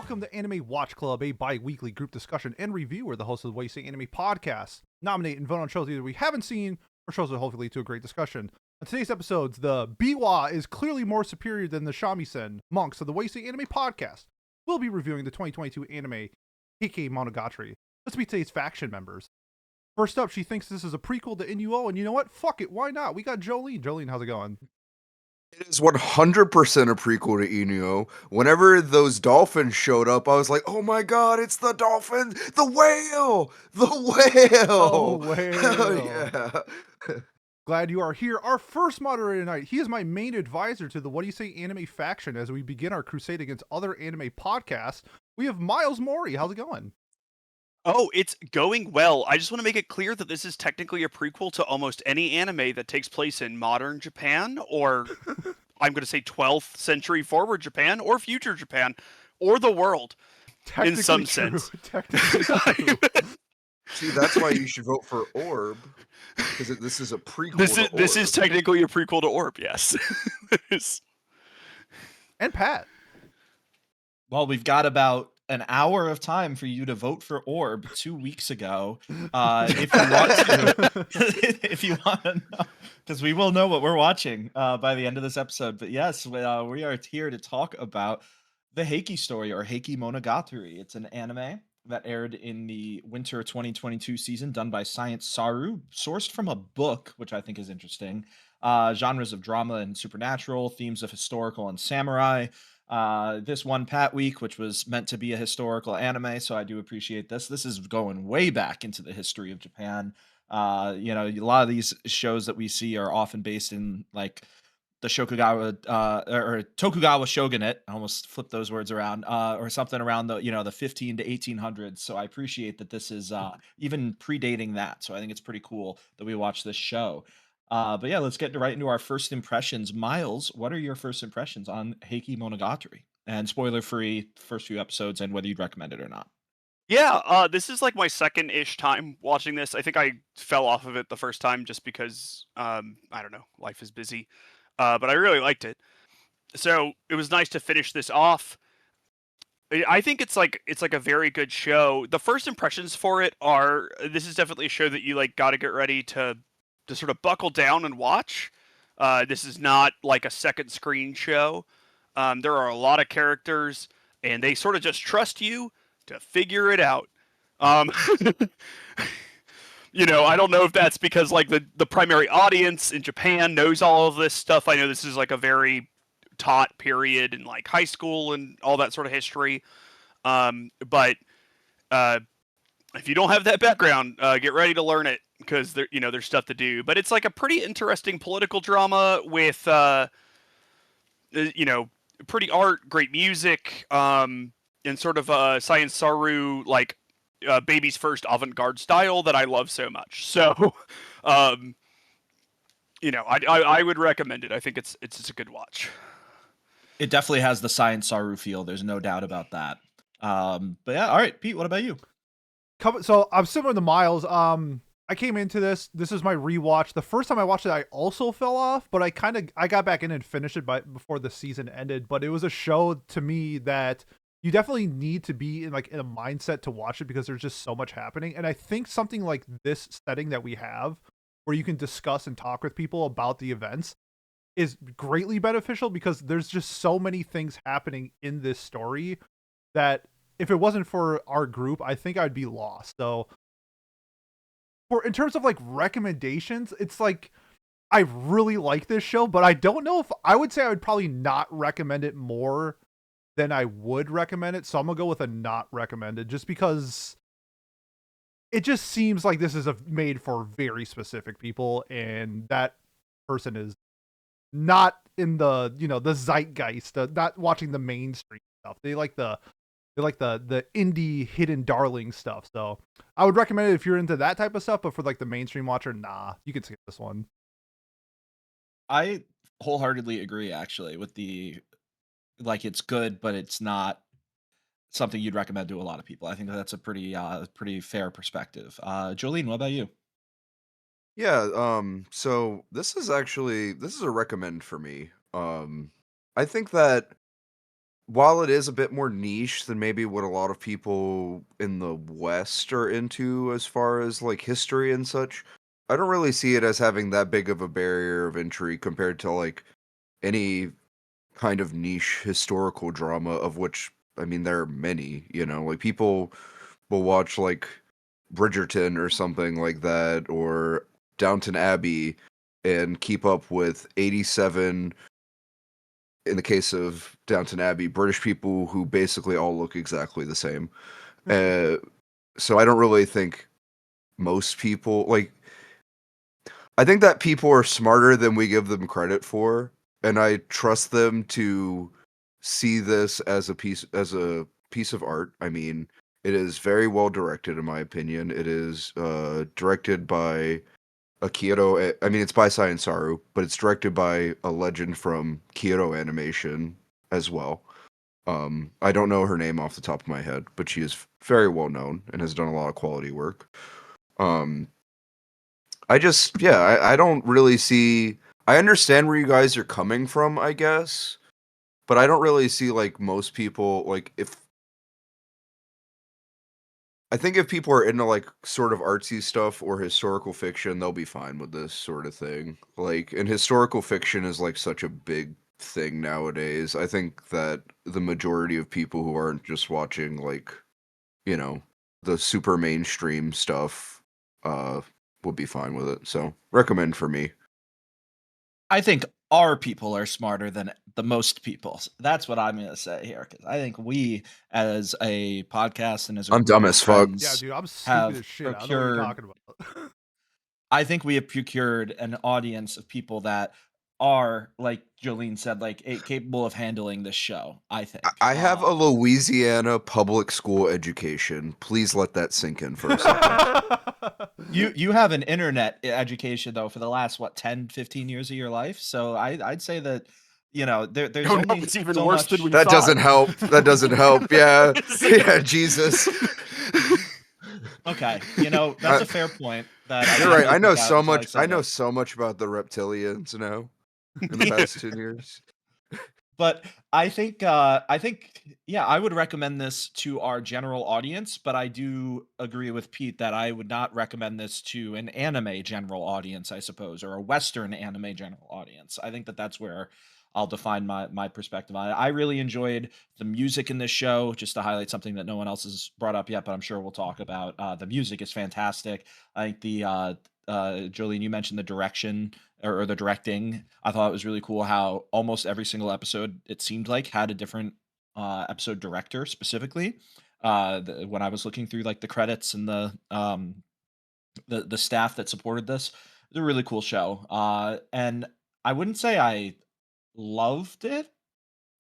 Welcome to Anime Watch Club, a bi-weekly group discussion and review where the hosts of the What You Say Anime podcast nominate and vote on shows either we haven't seen or shows that hopefully lead to a great discussion. On today's episodes, the Biwa is clearly more superior than the shamisen monks of the What You Say Anime podcast. We'll be reviewing the 2022 anime Heike Monogatari. Let's meet today's faction members. First up, she thinks this is a prequel to Inuo, and you know what? Fuck it, why not? We got Jolene. Jolene, how's it going? It is 100% a prequel to Inuo. Whenever those dolphins showed up, I was like, oh my god, it's the dolphin! The whale! The Oh, whale! Hell whale. yeah. Glad you are here. Our first moderator tonight. He is my main advisor to the What Do You Say Anime faction as we begin our crusade against other anime podcasts. We have Miles Mori. How's it going? Oh, it's going well. I just want to make it clear that this is technically a prequel to almost any anime that takes place in modern Japan, or I'm going to say 12th century forward Japan, or future Japan, or the world, in some sense. Technically true. See, that's why you should vote for Orb, because this is a prequel to Orb. This is technically a prequel to Orb, yes. And Pat. Well, we've got about an hour of time for you to vote for Orb 2 weeks ago. If you want to, if you want to know, because we will know what we're watching by the end of this episode. But yes, we are here to talk about the Heike story, or Heike Monogatari. It's an anime that aired in the winter 2022 season, done by Science Saru, sourced from a book, which I think is interesting. Genres of drama and supernatural, themes of historical and samurai. This one Pat week, which was meant to be a historical anime, so I do appreciate this. This is going way back into the history of Japan. A lot of these shows that we see are often based in like the Shokugawa or Tokugawa shogunate. I almost flipped those words around, or something around the 15 to 1800s. So I appreciate that this is even predating that. So I think it's pretty cool that we watch this show. But yeah, let's get right into our first impressions. Miles, what are your first impressions on Heike Monogatari? And spoiler-free, first few episodes, and whether you'd recommend it or not. Yeah, this is like my second-ish time watching this. I think I fell off of it the first time just because, I don't know, life is busy. But I really liked it. So it was nice to finish this off. I think it's like a very good show. The first impressions for it are, this is definitely a show that you like got to get ready to sort of buckle down and watch. This is not like a second screen show. There are a lot of characters, and they sort of just trust you to figure it out. I don't know if that's because like the primary audience in Japan knows all of this stuff. I know this is like a very taught period in like high school and all that sort of history. But if you don't have that background, get ready to learn it because there's stuff to do. But it's like a pretty interesting political drama with pretty art, great music, and sort of Science Saru like baby's first avant-garde style that I love so much. So, I would recommend it. I think it's a good watch. It definitely has the Science Saru feel. There's no doubt about that. But yeah, all right, Pete, what about you? So I'm similar to Miles. I came into this is my rewatch. The first time I watched it, I also fell off, but I got back in and finished it before the season ended. But it was a show to me that you definitely need to be in a mindset to watch it because there's just so much happening. And I think something like this setting that we have, where you can discuss and talk with people about the events, is greatly beneficial because there's just so many things happening in this story that if it wasn't for our group, I think I'd be lost. So in terms of like recommendations, it's like I really like this show, but I don't know if I would say I would probably not recommend it more than I would recommend it. So I'm gonna go with a not recommended just because it just seems like this is made for very specific people, and that person is not in the the zeitgeist, not watching the mainstream stuff. They like the indie hidden darling stuff. So I would recommend it if you're into that type of stuff, but for like the mainstream watcher, nah, you can skip this one. I wholeheartedly agree actually with it's good, but it's not something you'd recommend to a lot of people. I think that's a pretty fair perspective. Jolene, what about you? Yeah, so this is a recommend for me. I think that while it is a bit more niche than maybe what a lot of people in the West are into as far as like history and such, I don't really see it as having that big of a barrier of entry compared to like any kind of niche historical drama, of which, I mean, there are many, like people will watch like Bridgerton or something like that, or Downton Abbey, and keep up with 87, in the case of Downton Abbey, British people who basically all look exactly the same. So I don't really think most people, like, I think that people are smarter than we give them credit for, and I trust them to see this as a piece of art. I mean, it is very well directed, in my opinion. It is directed by I mean, it's by Science Saru, but it's directed by a legend from Kyoto Animation as well. I don't know her name off the top of my head, but she is very well known and has done a lot of quality work. Um, I don't really see. I understand where you guys are coming from, I guess, but I don't really see like most people like if. I think if people are into like sort of artsy stuff or historical fiction, they'll be fine with this sort of thing. Like, and historical fiction is like such a big thing nowadays. I think that the majority of people who aren't just watching like, you know, the super mainstream stuff would be fine with it. So, recommend for me. I think our people are smarter than the most people. That's what I'm going to say here, because I think we, as a podcast and as a I'm group dumb of as fuck. Yeah, friends, dude, I'm stupid have as shit. I don't know what you're procured. talking about. I think we have procured an audience of people that are, like Jolene said, like capable of handling this show. I think. I have a Louisiana public school education. Please let that sink in for a second. You have an internet education though for the last 10, 15 years of your life. So I'd say that there's Oh, no, only it's even so worse much than we That thought. doesn't help. That doesn't help. Yeah. Yeah, Jesus. Okay, that's a fair point. That You're I right. I did know think out so until I much. I said know it. so much about the reptilians now in the past 10 years. But I think yeah, I would recommend this to our general audience, but I do agree with Pete that I would not recommend this to an anime general audience, I suppose, or a Western anime general audience. I think that that's where I'll define my perspective on it. I really enjoyed the music in this show, just to highlight something that no one else has brought up yet, but I'm sure we'll talk about. The music is fantastic. I think Jolene, you mentioned the direction or the directing. I thought it was really cool how almost every single episode it seemed like had a different episode director specifically. When I was looking through like the credits and the staff that supported this, it was a really cool show. And I wouldn't say I loved it,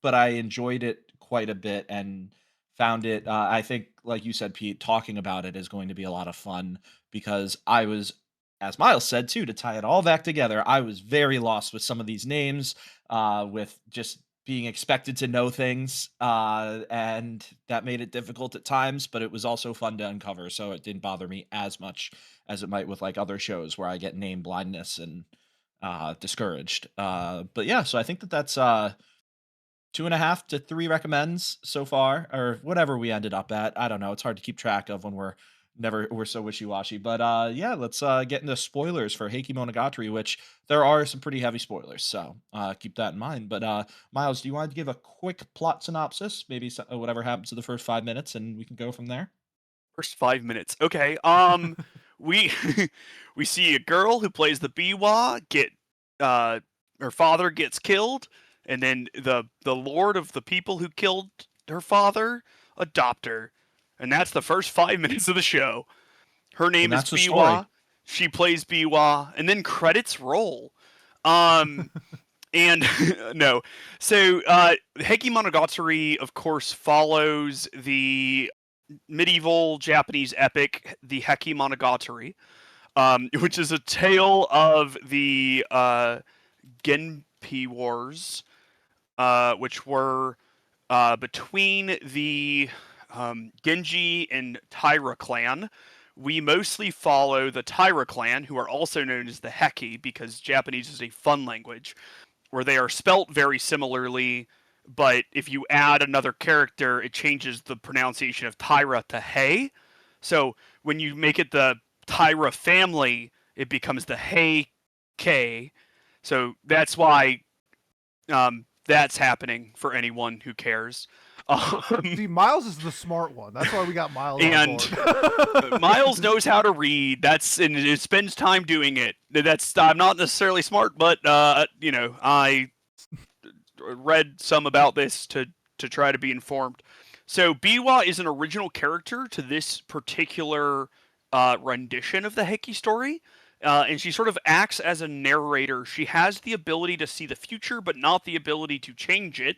but I enjoyed it quite a bit and found it. I think, like you said, Pete, talking about it is going to be a lot of fun because I was, as Miles said too, to tie it all back together, I was very lost with some of these names, with just being expected to know things, and that made it difficult at times. But it was also fun to uncover, so it didn't bother me as much as it might with like other shows where I get name blindness and discouraged. But yeah, so I think that that's 2.5 to 3 recommends so far, or whatever we ended up at. I don't know. It's hard to keep track of when we're so wishy-washy. But yeah, let's get into spoilers for Heike Monogatari, which there are some pretty heavy spoilers. So keep that in mind. But Miles, do you want to give a quick plot synopsis? Maybe whatever happens to the first 5 minutes, and we can go from there. First 5 minutes. Okay. We we see a girl who plays the Biwa get her father gets killed, and then the lord of the people who killed her father adopt her, and that's the first 5 minutes of the show. Her And name is that's the story. Biwa. She plays Biwa, and then credits roll. Um, and no, so Heike Monogatari, of course, follows the medieval Japanese epic, the Heike Monogatari, which is a tale of the Genpei Wars, which were between the Genji and Taira clan. We mostly follow the Taira clan, who are also known as the Heike, because Japanese is a fun language, where they are spelt very similarly, but if you add another character, it changes the pronunciation of Tyra to Hey. So when you make it the Tyra family, it becomes the Hey K. So that's why that's happening for anyone who cares. See, Miles is the smart one. That's why we got Miles And on board. Miles knows how to read. And it spends time doing it. I'm not necessarily smart, but I read some about this to try to be informed. So Biwa is an original character to this particular rendition of the Heike story. And she sort of acts as a narrator. She has the ability to see the future, but not the ability to change it.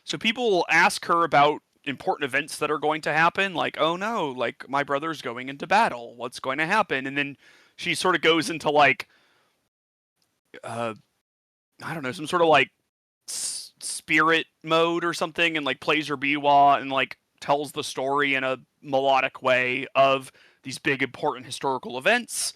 So people will ask her about important events that are going to happen, like, oh no, like my brother's going into battle. What's going to happen? And then she sort of goes into like, I don't know, some sort of like spirit mode or something, and like plays her biwa and like tells the story in a melodic way of these big important historical events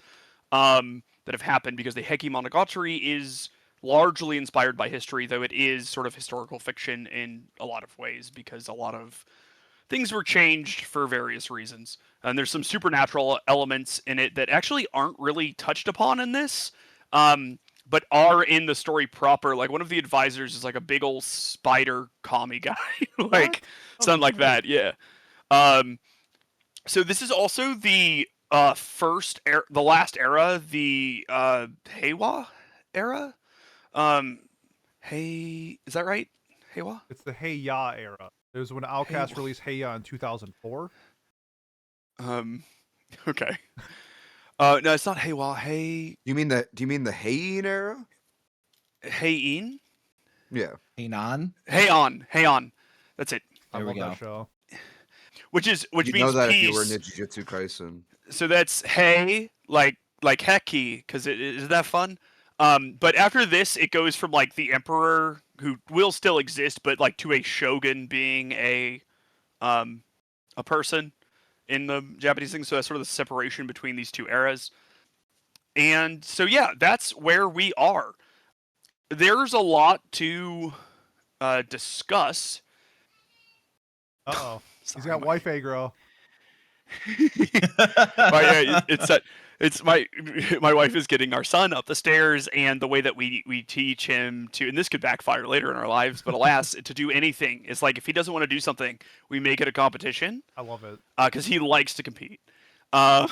that have happened, because the Heike Monogatari is largely inspired by history, though it is sort of historical fiction in a lot of ways, because a lot of things were changed for various reasons. And there's some supernatural elements in it that actually aren't really touched upon in this, but are in the story proper. Like one of the advisors is like a big old spider commie guy, like something like that. Yeah. So this is also the the last era, the Heiwa era. Is that right? Heiwa? It's the Hey Ya era. It was when Outcast released Hey Ya in 2004. Okay. No, it's not Heiwa. Do you mean the Heian era? Heiin? Yeah. Heian? Heian. That's it. I There we love that go. show. Which You'd means know that peace. if you were in Jujutsu Kaisen. So that's Hei, like Heki, because is that fun? But after this, it goes from like the emperor, who will still exist, but like to a shogun being a person in the Japanese thing. So that's sort of the separation between these two eras. And so yeah, that's where we are. There's a lot to discuss. Uh-oh. He's Sorry, got wife aggro. It's my wife is getting our son up the stairs, and the way that we teach him to, and this could backfire later in our lives, but alas, to do anything is like, if he doesn't want to do something, we make it a competition. I love it. Because he likes to compete. My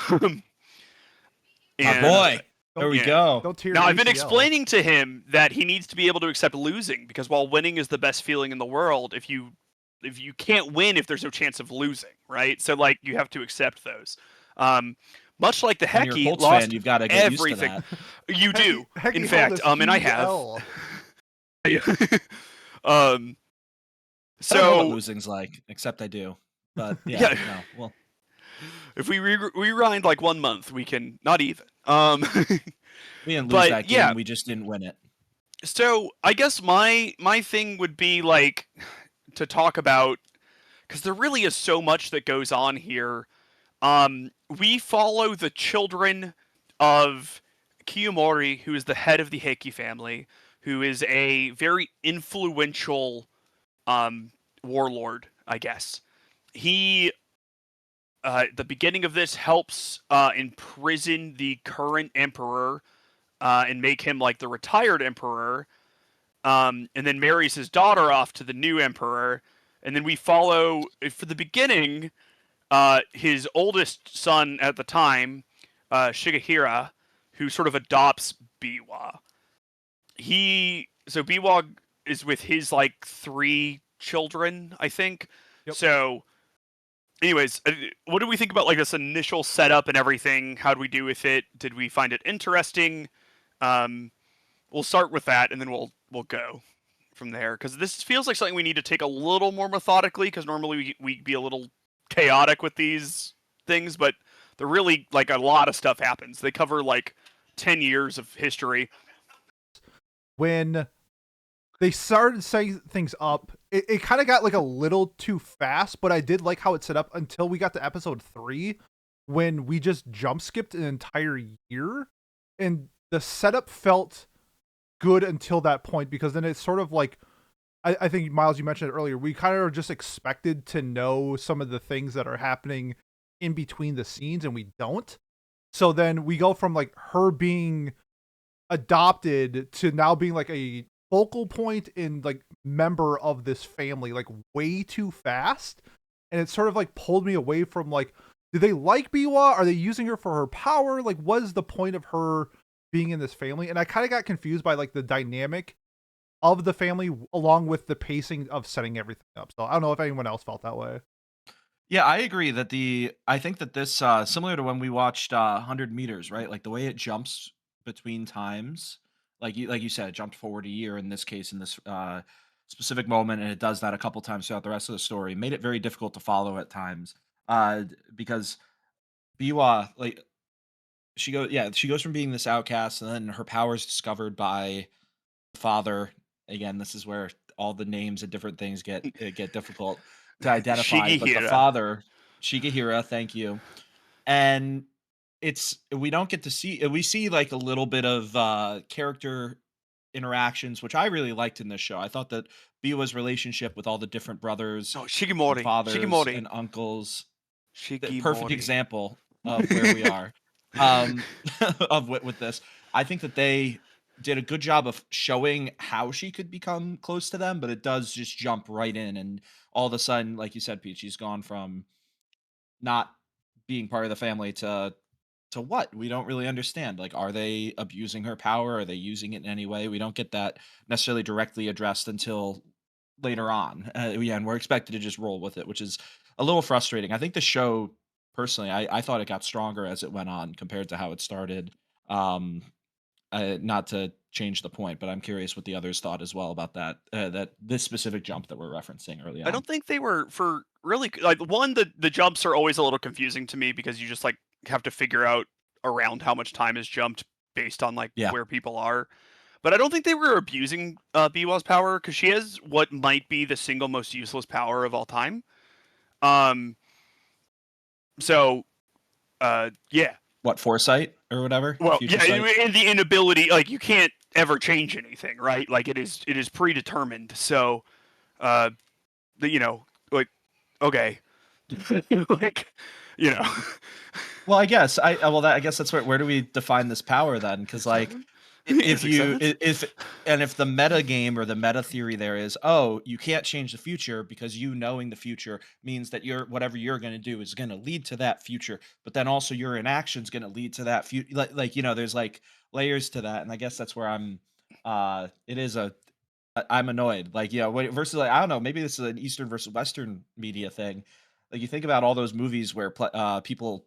boy. There we Yeah. go. Don't tear Now, your I've been ACL. explaining to him that he needs to be able to accept losing, because while winning is the best feeling in the world, if you can't win if there's no chance of losing, right? So like you have to accept those. Much like the When you're a Hecky Colts lost fan, you've got to get everything. used to You do, Hecky in held fact, a and I huge have. L. that. I don't know what So losing's like, except I do. But yeah, Yeah. no. Well, if we rewind like 1 month, we can not even. we didn't lose But, that game. yeah. We just didn't win it. So I guess my thing would be like to talk about, because there really is so much that goes on here. We follow the children of Kiyomori, who is the head of the Heike family, who is a very influential warlord, I guess. He, at the beginning of this, helps imprison the current emperor and make him like the retired emperor, and then marries his daughter off to the new emperor. And then we follow, for the beginning, his oldest son at the time, Shigehira, who sort of adopts Biwa. So Biwa is with his like 3 children, I think. Yep. So, anyways, what do we think about like this initial setup and everything? How do we do with it? Did we find it interesting? We'll start with that, and then we'll go from there, because this feels like something we need to take a little more methodically, because normally we'd be a little chaotic with these things, but they're really like a lot of stuff happens. They cover like 10 years of history. When they started setting things up, it kind of got like a little too fast, but I did like how it set up until we got to episode 3, when we just jump skipped an entire year, and the setup felt good until that point, because then it's sort of like, I think Miles, you mentioned it earlier. We kind of are just expected to know some of the things that are happening in between the scenes, and we don't. So then we go from like her being adopted to now being like a focal point in like member of this family like way too fast, and it sort of like pulled me away from like, do they like Biwa? Are they using her for her power? Like, what is the point of her being in this family? And I kind of got confused by like the dynamic of the family along with the pacing of setting everything up. So I don't know if anyone else felt that way. Yeah, I agree that I think that this similar to when we watched 100 meters, right? Like the way it jumps between times, like you said, it jumped forward a year in this case in this specific moment, and it does that a couple times throughout the rest of the story. Made it very difficult to follow at times because Biwa, like she goes from being this outcast, and then her power is discovered by the father. Again, this is where all the names and different things get difficult to identify. But the Shigehira. father, Shigehira, thank you. And we don't get to see we see like a little bit of character interactions, which I really liked in this show. I thought that Biwa's relationship with all the different brothers Oh, and Shigimori. fathers Shigimori. and uncles, the perfect Shigimori. example of where we are um with this. I think that they did a good job of showing how she could become close to them, but it does just jump right in, and all of a sudden, like you said, Pete, she's gone from not being part of the family to what? We don't really understand. Like, are they abusing her power? Are they using it in any way? We don't get that necessarily directly addressed until later on. Yeah, and we're expected to just roll with it, which is a little frustrating. I think the show, personally, I thought it got stronger as it went on compared to how it started. Um, not to change the point, but I'm curious what the others thought as well about that this specific jump that we're referencing early I on. don't think they were for really like one. The jumps are always a little confusing to me because you just like have to figure out around how much time is jumped based on like Yeah, where people are. But I don't think they were abusing Biwa's power because she has what might be the single most useless power of all time. Um. So, yeah. what foresight or whatever, Well, future yeah, sight. and the inability, like you can't ever change anything, right? Like it is predetermined. So, uh, you know, like okay, like you know, Well, I guess that's where do we define this power then? Because like if Six you sevens? if the meta game or the meta theory there is, oh, you can't change the future because you knowing the future means that whatever you're going to do is going to lead to that future, but then also your inaction is going to lead to that future. There's like layers to that, and I guess that's where I'm. It is I'm annoyed. Like, versus like I don't know, maybe this is an Eastern versus Western media thing. Like you think about all those movies where people.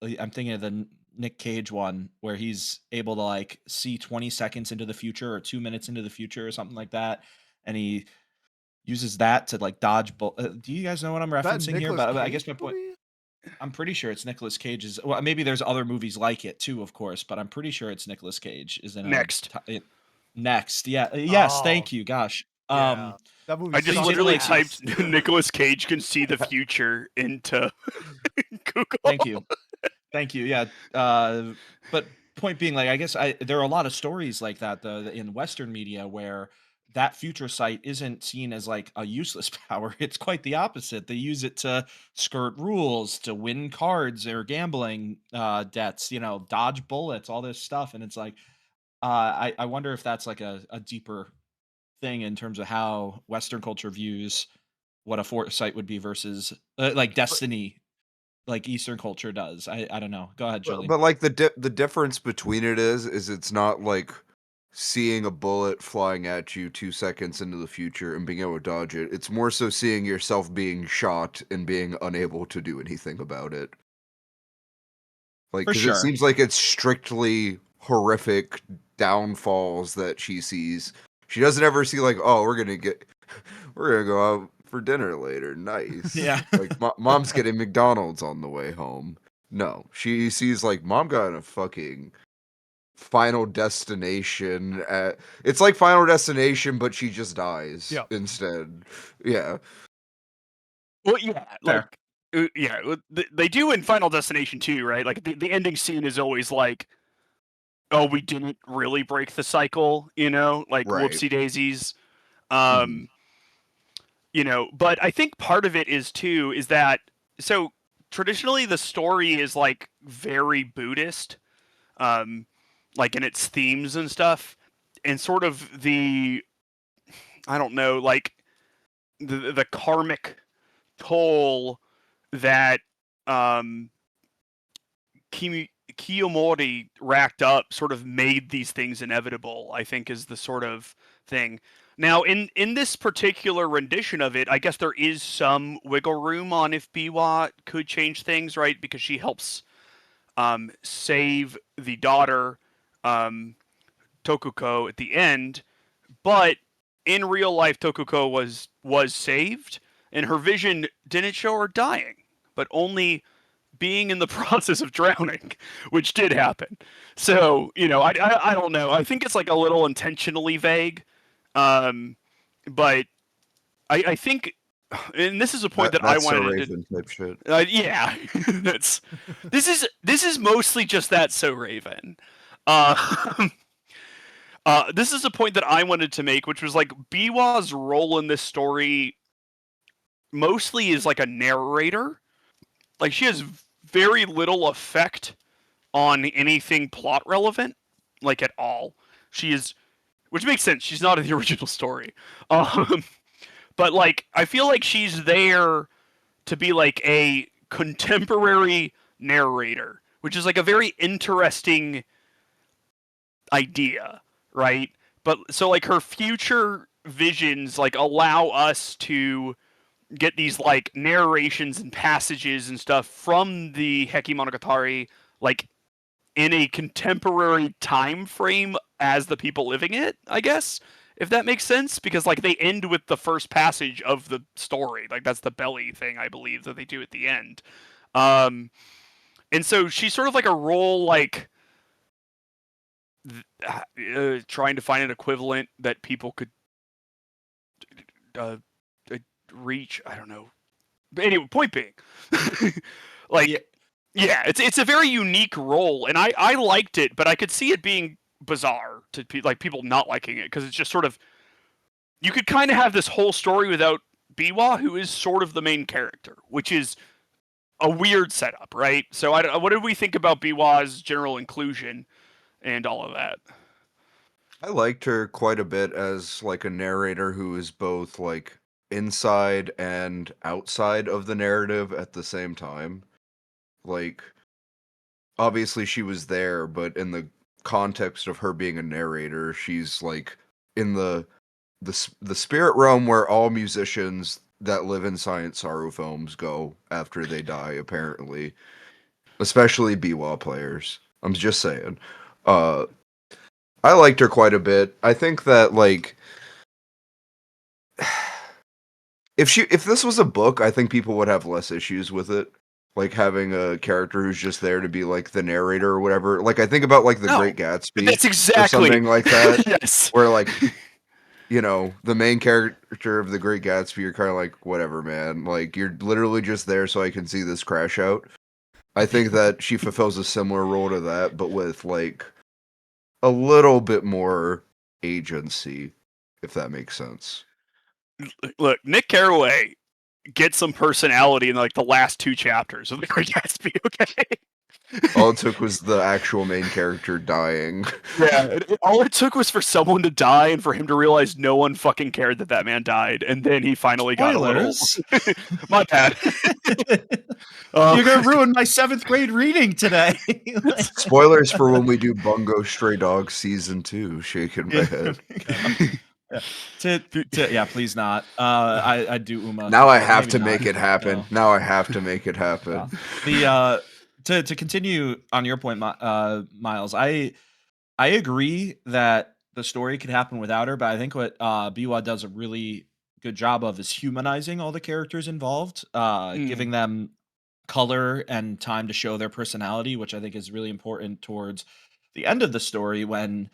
I'm thinking of the Nick Cage one where he's able to like see 20 seconds into the future or 2 minutes into the future or something like that, and he uses that to like dodge. Do you guys know what I'm Is that referencing here? Nicolas But I Cage guess my point. movie? I'm pretty sure it's Nicolas Cage's. Well, maybe there's other movies like it too, of course, but I'm pretty sure it's Nicolas Cage is in a next. next. Yeah, yes, Oh, thank you. Gosh. yeah. That movie I just he's sucks able to literally like see. ass. typed Nicolas Cage can see the future into Google. Thank you. Thank you. Yeah. But point being, like, I guess there are a lot of stories like that in Western media where that future sight isn't seen as like a useless power. It's quite the opposite. They use it to skirt rules, to win cards or gambling debts, dodge bullets, all this stuff. And it's like, I wonder if that's like a deeper thing in terms of how Western culture views what a foresight would be versus like destiny like Eastern culture does. I don't know. Go ahead, Julian. But like the difference between it is it's not like seeing a bullet flying at you 2 seconds into the future and being able to dodge it. It's more so seeing yourself being shot and being unable to do anything about it. Like, For because it sure. seems like it's strictly horrific downfalls that she sees. She doesn't ever see like, oh, we're gonna go out for dinner later. Nice. Yeah. Like, mom's getting McDonald's on the way home. No, she sees like mom got in a fucking Final Destination. It's like Final Destination, but she just dies Yep. instead. Yeah. Well, yeah, Fair. like they do in Final Destination 2, right? Like the ending scene is always like, oh, we didn't really break the cycle, like Right. whoopsie daisies. Mhm. But I think part of it is that so traditionally the story is like very Buddhist, um, like in its themes and stuff, and sort of I don't know, like the karmic toll that um, Kiyomori racked up sort of made these things inevitable, I think is the sort of thing. Now, in this particular rendition of it, I guess there is some wiggle room on if Biwa could change things, right? Because she helps save the daughter, um, Tokuko, at the end. But in real life, Tokuko was saved, and her vision didn't show her dying, but only being in the process of drowning, which did happen. So, I don't know. I think it's like a little intentionally vague. Um, but I think, and this is a point that I That's so wanted to. Raven type shit. Yeah, this is mostly just that so Raven. Uh, this is a point that I wanted to make, which was like Biwa's role in this story mostly is like a narrator. Like she has very little effect on anything plot relevant, like at all. She is, which makes sense. She's not in the original story, um, but like I feel like she's there to be like a contemporary narrator, which is like a very interesting idea, right? But so like her future visions like allow us to get these like narrations and passages and stuff from the Heike Monogatari like in a contemporary time frame as the people living it, I guess, if that makes sense, because like they end with the first passage of the story. Like that's the belly thing I believe that they do at the end. Um and so she's sort of like a role like trying to find an equivalent that people could uh, reach. I don't know. But anyway, point being, like, yeah, it's a very unique role, and I liked it, but I could see it being bizarre to like people not liking it because it's just sort of you could kind of have this whole story without Biwa, who is sort of the main character, which is a weird setup, right? So, what did we think about Biwa's general inclusion and all of that? I liked her quite a bit as like a narrator who is both like inside and outside of the narrative at the same time. Like obviously she was there, but in the context of her being a narrator, she's like in the spirit realm where all musicians that live in Science Saru films go after they die, apparently. Especially Biwa players. I'm just saying. Uh I liked her quite a bit. I think that like if this was a book, I think people would have less issues with it. Like having a character who's just there to be like the narrator or whatever. Like I think about like The No, Great Gatsby that's or exactly something like that. yes. Where like the main character of The Great Gatsby, you're kind of like, whatever, man. Like you're literally just there so I can see this crash out. I think that she fulfills a similar role to that, but with like a little bit more agency, if that makes sense. Look, Nick Carraway gets some personality in like the last two chapters of The Great Gatsby. Okay. All it took was the actual main character dying. Yeah, all it took was for someone to die and for him to realize no one fucking cared that man died, and then he finally got a little. Spoilers. My bad. You're gonna ruin my 7th grade reading today. Spoilers for when we do Bungo Stray Dogs season 2. Shaking my head. Yeah, please not. I do Uma. Now I but have maybe to not. make it happen. No. Now I have to make it happen. The to continue on your point, Miles, I agree that the story could happen without her, but I think what Biwa does a really good job of is humanizing all the characters involved, giving them color and time to show their personality, which I think is really important towards the end of the story when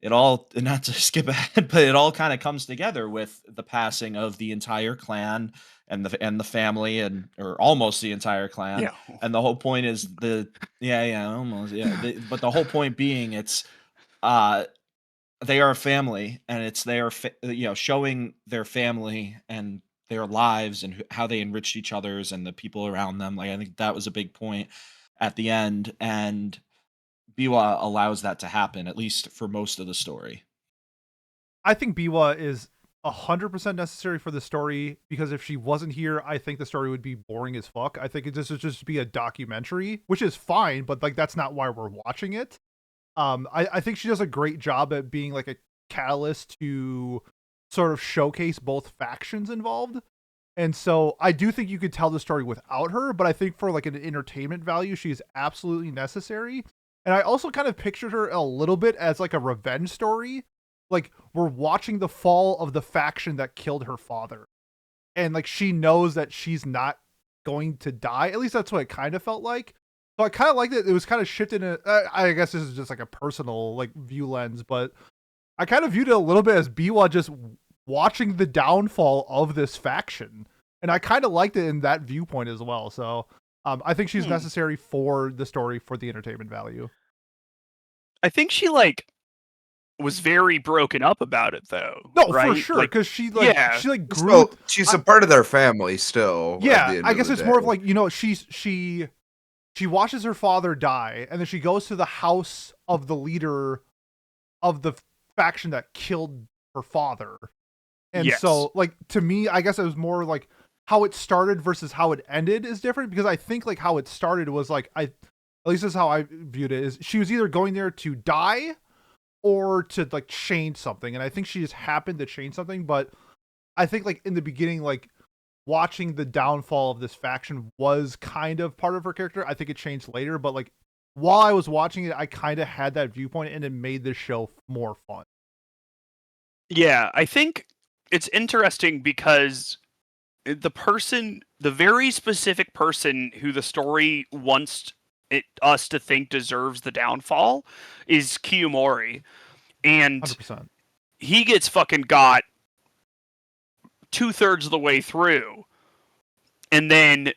it all, not to skip ahead, but it all kind of comes together with the passing of the entire clan and the family, and or almost the entire clan. Yeah. And the whole point is almost, but the whole point being it's they are a family, and it's showing their family and their lives and how they enriched each other's and the people around them. Like I think that was a big point at the end, and Biwa allows that to happen, at least for most of the story. I think Biwa is 100% necessary for the story, because if she wasn't here, I think the story would be boring as fuck. I think this would just be a documentary, which is fine, but like that's not why we're watching it. I think she does a great job at being like a catalyst to sort of showcase both factions involved. And so I do think you could tell the story without her, but I think for like an entertainment value, she's absolutely necessary. And I also kind of pictured her a little bit as like a revenge story. Like we're watching the fall of the faction that killed her father. And like she knows that she's not going to die. At least that's what it kind of felt like. So I kind of liked it. It was kind of shifted in I guess this is just like a personal like view lens, but I kind of viewed it a little bit as Biwa just watching the downfall of this faction. And I kind of liked it in that viewpoint as well. So I think she's necessary for the story, for the entertainment value. I think she like was very broken up about it though. No, right? for sure, because she like grew. So she's a part of their family still. Yeah, I guess it's more of like, you know, she watches her father die, and then she goes to the house of the leader of the faction that killed her father. And so like to me, I guess it was more like how it started versus how it ended is different, because I think like how it started was like at least this is how I viewed it, is she was either going there to die or to like change something. And I think she just happened to change something. But I think like in the beginning, like watching the downfall of this faction was kind of part of her character. I think it changed later, but like while I was watching it, I kind of had that viewpoint, and it made this show more fun. Yeah, I think it's interesting because the very specific person who the story wants us to think deserves the downfall is Kiyomori. And 100%. He gets fucking got 2/3 of the way through. And then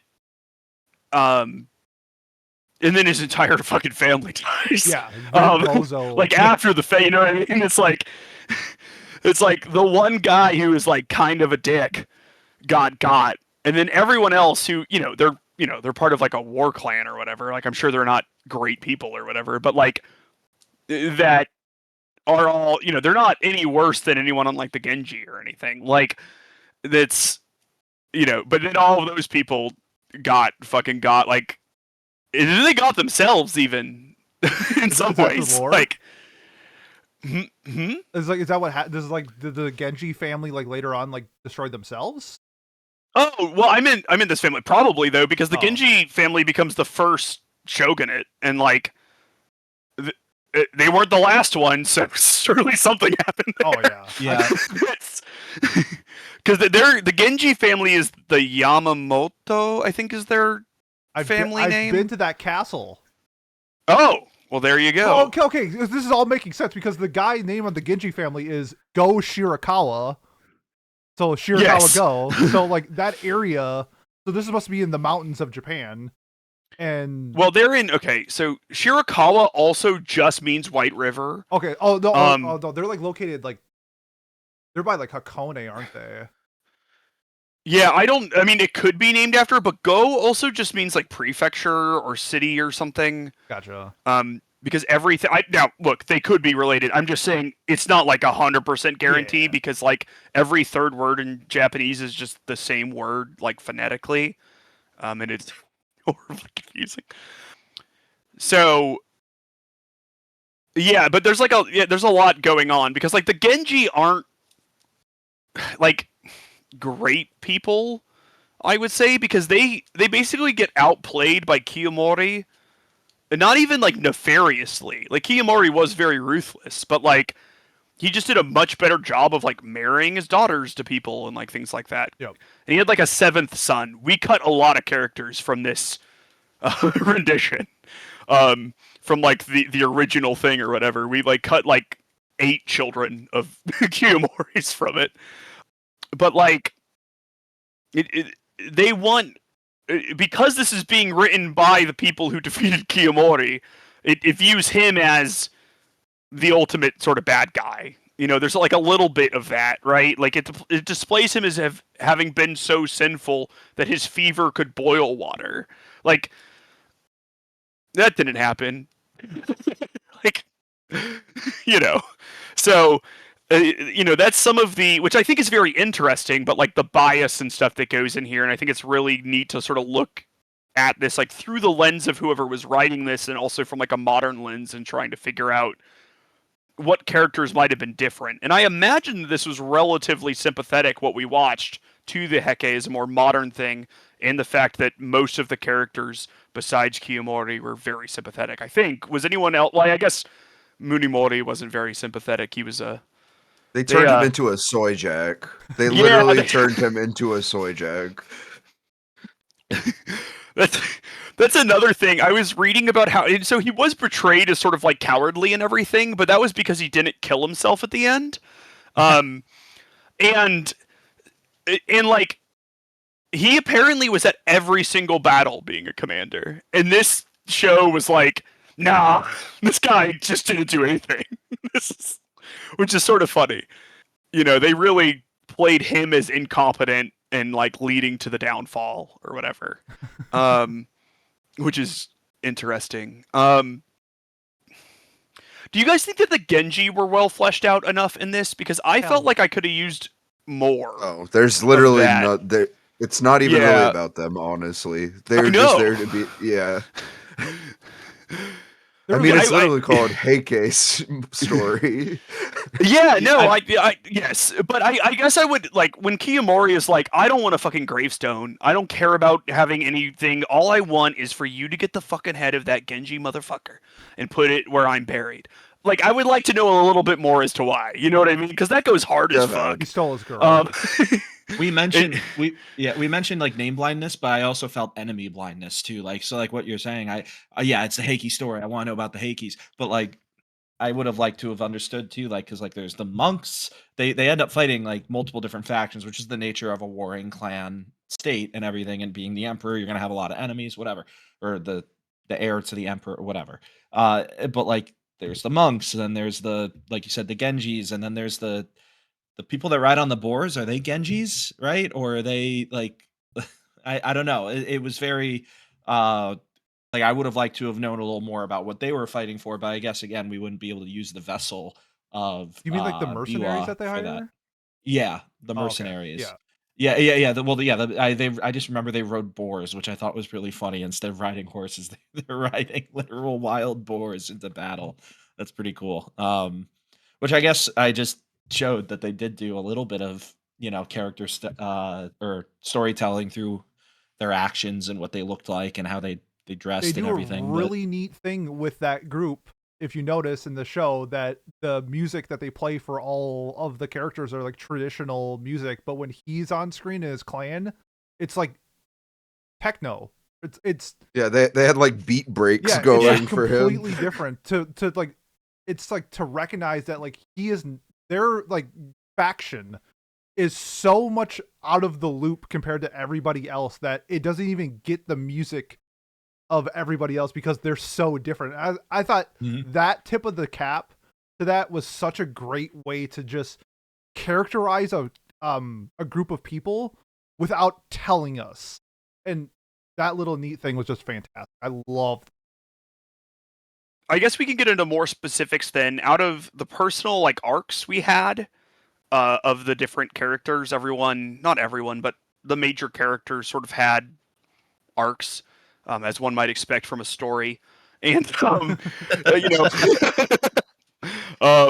his entire fucking family dies. Yeah. Like after the you know what I mean? It's like the one guy who is like kind of a dick got, and then everyone else who, they're part of like a war clan or whatever. Like I'm sure they're not great people or whatever, but like that are all, they're not any worse than anyone on like the Genji or anything. Like that's, but then all of those people got like, they got themselves even in some ways. Like, Is that what happened? Does like the Genji family like later on like destroy themselves? Oh well, I'm in this family probably though, because the Genji family becomes the first shogunate, and like they weren't the last one, so surely something happened there. Oh yeah. Because the Genji family is the Yamamoto, I think is their family name. I've been to that castle. Oh, well, there you go. Oh, okay. This is all making sense, because the guy name of the Genji family is Go Shirakawa. So Shirakawa Go. So like that area. So this must be in the mountains of Japan. And well, so Shirakawa also just means White River. Okay. Oh no, no, they're like located like they're by like Hakone, aren't they? Yeah, I mean, it could be named after, but Go also just means like prefecture or city or something. Gotcha. Because everything, now look, they could be related. I'm just saying it's not like 100% guarantee, because like every third word in Japanese is just the same word, like phonetically. And it's horribly confusing. So yeah, but there's like there's a lot going on, because like the Genji aren't like great people, I would say, because they basically get outplayed by Kiyomori, and not even like nefariously. Like Kiyomori was very ruthless, but like he just did a much better job of like marrying his daughters to people and like things like that. Yep. And he had like a 7th son. We cut a lot of characters from this rendition, from like the original thing or whatever. We like cut like 8 children of Kiyomori's from it. But like they want, because this is being written by the people who defeated Kiyomori, it views him as the ultimate sort of bad guy. You know, there's like a little bit of that, right? Like it displays him as having been so sinful that his fever could boil water. Like that didn't happen. Like, you know, so that's some of the, which I think is very interesting, but like the bias and stuff that goes in here, and I think it's really neat to sort of look at this like through the lens of whoever was writing this, and also from like a modern lens and trying to figure out what characters might have been different. And I imagine this was relatively sympathetic, what we watched, to the Heike as a more modern thing, and the fact that most of the characters besides Kiyomori were very sympathetic. I think. Was anyone else? Well, I guess Munimori wasn't very sympathetic. He was a. They turned him into a soy jack. They literally turned him into a soy jack. That's another thing. I was reading about how, and so he was portrayed as sort of like cowardly and everything, but that was because he didn't kill himself at the end. And like he apparently was at every single battle being a commander. And this show was like, nah, this guy just didn't do anything. Which is sort of funny. You know, they really played him as incompetent and like leading to the downfall or whatever. Which is interesting. Do you guys think that the Genji were well fleshed out enough in this? Because I felt like I could have used more. Oh, there's literally not there. It's not even really about them, honestly. They're just there to be. Yeah. I mean, it's literally called Heike's story. Yeah, no, I yes, but I guess I would, like, when Kiyomori is like, I don't want a fucking gravestone. I don't care about having anything. All I want is for you to get the fucking head of that Genji motherfucker and put it where I'm buried. Like, I would like to know a little bit more as to why. You know what I mean? Because that goes hard as fuck. He stole his girl. We mentioned like name blindness, but I also felt enemy blindness too. Like, so like what you're saying, it's the Heike story. I want to know about the Heikes, but like I would have liked to have understood too, like, because like there's the monks, they end up fighting like multiple different factions, which is the nature of a warring clan state and everything. And being the emperor, you're gonna have a lot of enemies, whatever, or the heir to the emperor or whatever. But like there's the monks, and then there's the, like you said, the Genjis, and then there's the people that ride on the boars. Are they Genjis, right? Or are they like I don't know. It was very like I would have liked to have known a little more about what they were fighting for, but I guess again we wouldn't be able to use the vessel of You mean like the mercenaries Biwa that they for hire? That. Yeah, the Oh, okay. mercenaries. Yeah. I just remember they rode boars, which I thought was really funny. Instead of riding horses, they're riding literal wild boars into battle. That's pretty cool. Which I guess I just showed that they did do a little bit of, character or storytelling through their actions and what they looked like and how they dressed and everything. They do a really neat thing with that group. If you notice in the show that the music that they play for all of the characters are like traditional music, but when he's on screen in his clan, it's like techno. It's they had like beat breaks going for him. Completely different to like, it's like to recognize that like he is, their like faction is so much out of the loop compared to everybody else that it doesn't even get the music of everybody else because they're so different. I thought that tip of the cap to that was such a great way to just characterize a group of people without telling us. And that little neat thing was just fantastic. I loved. I guess we can get into more specifics then. Out of the personal like arcs we had of the different characters, not everyone, but the major characters sort of had arcs. As one might expect from a story, and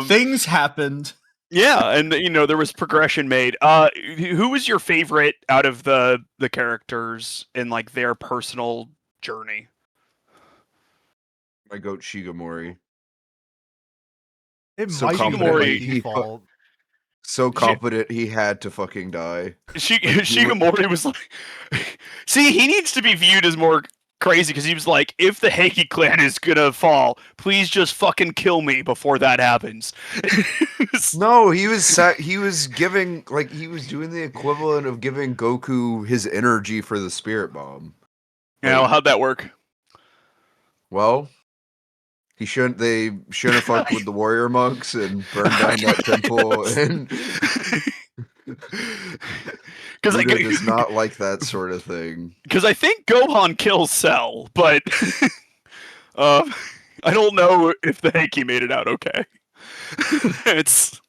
things happened. Yeah, and there was progression made. Who was your favorite out of the characters in like their personal journey? My goat Shigemori. It might be by default. So confident he had to fucking die. Shigemori was like, see, he needs to be viewed as more crazy because he was like, if the Heike clan is gonna fall, please just fucking kill me before that happens. No, he was giving, like, he was doing the equivalent of giving Goku his energy for the spirit bomb. How'd that work? Well, They shouldn't have fucked with the warrior monks and burned down that temple. And Buddha does not like that sort of thing. Because I think Gohan kills Cell, but I don't know if the Heike made it out okay. It's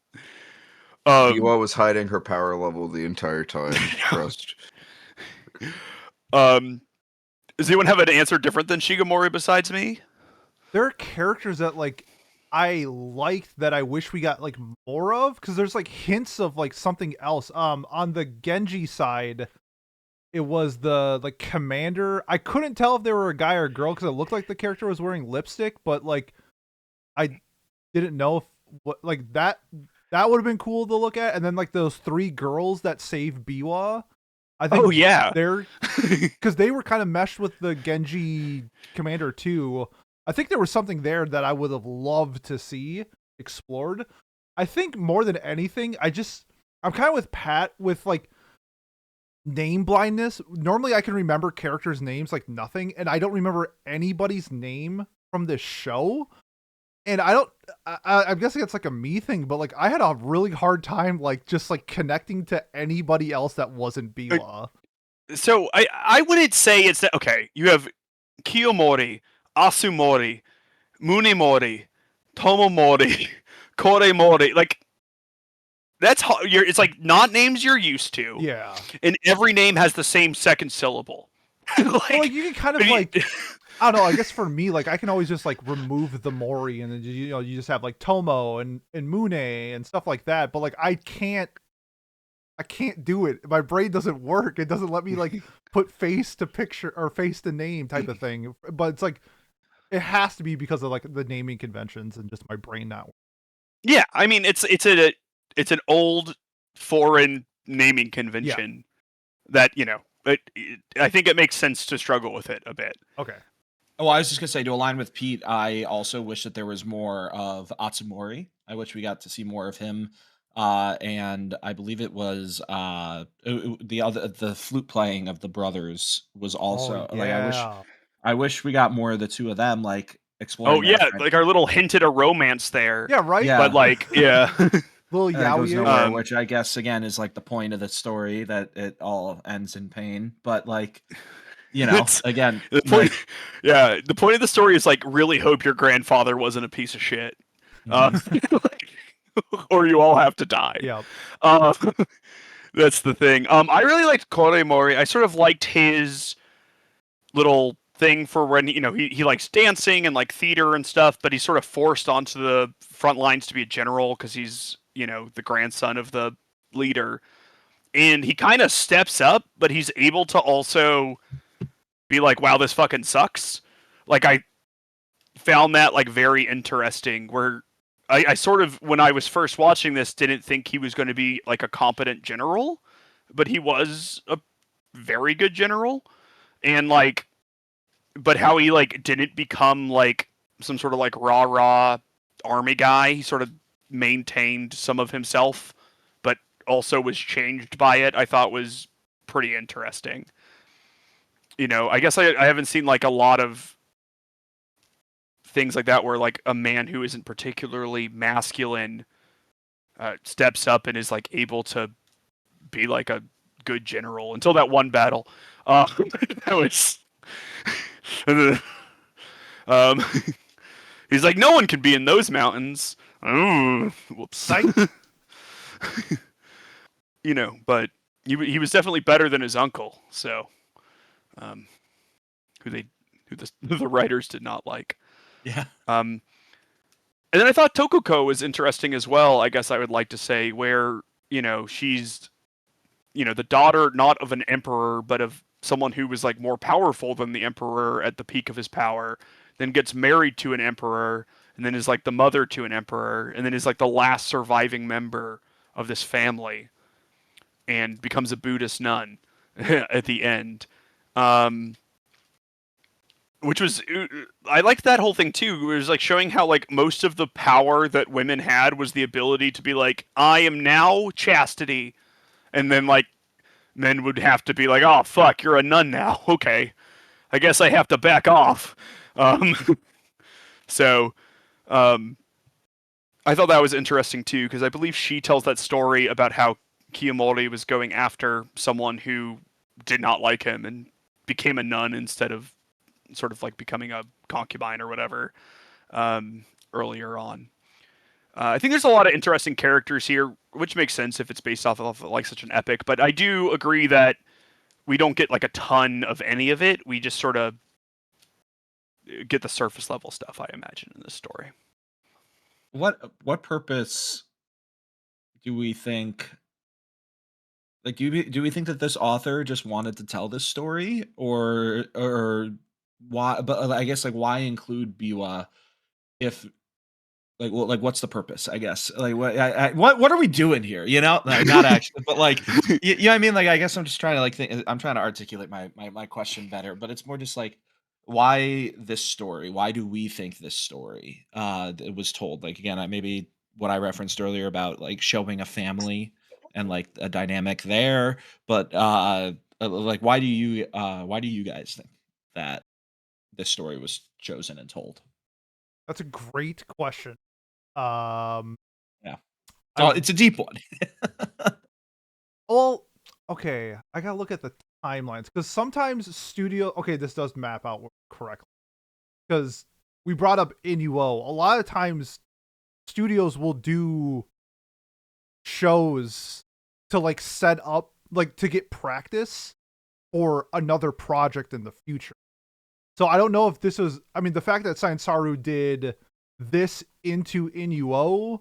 Biwa was hiding her power level the entire time. Trust. Does anyone have an answer different than Shigemori besides me? There are characters that like I liked that I wish we got like more of, because there's like hints of like something else. On the Genji side, it was the like commander. I couldn't tell if they were a guy or a girl because it looked like the character was wearing lipstick, but like I didn't know if what like that would have been cool to look at. And then like those 3 girls that saved Biwa. I think they're because they were kind of meshed with the Genji commander too. I think there was something there that I would have loved to see explored. I think more than anything, I'm kind of with Pat with like name blindness. Normally I can remember characters' names like nothing, and I don't remember anybody's name from this show. And I'm guessing it's like a me thing, but like I had a really hard time like just like connecting to anybody else that wasn't Biwa. So I wouldn't say it's that. Okay, you have Kiyomori, Asumori, Munemori, Tomomori, Koremori. Like that's it's like not names you're used to. Yeah. And every name has the same second syllable. Like you can kind of like I don't know, I guess for me, like I can always just like remove the Mori and then you just have like Tomo and Mune and stuff like that. But like I can't do it. My brain doesn't work. It doesn't let me like put face to picture or face to name type of thing. But it's like it has to be because of like the naming conventions and just my brain not working. Yeah, I mean it's an old foreign naming convention that, I think it makes sense to struggle with it a bit. Okay. Oh, I was just gonna say, to align with Pete, I also wish that there was more of Atsumori. I wish we got to see more of him. And I believe it was the flute playing of the brothers was also I wish we got more of the two of them like exploring. Oh yeah, like our little hinted a romance there. Yeah, right. Yeah. But like little yaoi, which I guess again is like the point of the story, that it all ends in pain. But like, again, the point. The point of the story is like really hope your grandfather wasn't a piece of shit, or you all have to die. Yeah. That's the thing. I really liked Koremori. I sort of liked his little thing for when he likes dancing and like theater and stuff, but he's sort of forced onto the front lines to be a general because he's the grandson of the leader, and he kind of steps up, but he's able to also be like, wow, this fucking sucks. Like I found that like very interesting, where I sort of, when I was first watching this, didn't think he was going to be like a competent general, but he was a very good general. And like, but how he like didn't become like some sort of like rah army guy. He sort of maintained some of himself, but also was changed by it. I thought was pretty interesting. I guess I haven't seen like a lot of things like that where like a man who isn't particularly masculine steps up and is like able to be like a good general until that one battle. That was he's like, no one can be in those mountains. Whoops. But he was definitely better than his uncle. So, who the writers did not like. Yeah. And then I thought Tokuko was interesting as well. I guess I would like to say, where she's the daughter not of an emperor, but of someone who was like more powerful than the emperor at the peak of his power, then gets married to an emperor, and then is like the mother to an emperor, and then is like the last surviving member of this family, and becomes a Buddhist nun at the end. Which was, I liked that whole thing too. It was like showing how like most of the power that women had was the ability to be like, I am now chastity, and then like men would have to be like, oh fuck, you're a nun now. Okay, I guess I have to back off. So um, I thought that was interesting too, because I believe she tells that story about how Kiyomori was going after someone who did not like him and became a nun instead of sort of like becoming a concubine or whatever earlier on. I think there's a lot of interesting characters here, which makes sense if it's based off of like such an epic. But I do agree that we don't get like a ton of any of it. We just sort of get the surface level stuff, I imagine, in this story. What purpose do we think? Like, do we think that this author just wanted to tell this story, or why? But I guess like why include Biwa if like what's the purpose? I guess like what are we doing here? You know, like, not actually, but like you know what I mean. Like I guess I'm just trying to like think. I'm trying to articulate my question better, but it's more just like why this story? Why do we think this story it was told? Like again, maybe what I referenced earlier about like showing a family and like a dynamic there, but like why do you guys think that this story was chosen and told? That's a great question. Um, Yeah. I It's a deep one. Well, okay, I gotta look at the timelines because sometimes studio. Okay, this does map out correctly because we brought up Inuo. A lot of times, studios will do shows to like set up, like to get practice for another project in the future. So I don't know if this was. I mean, the fact that Science Saru did this into Inuo,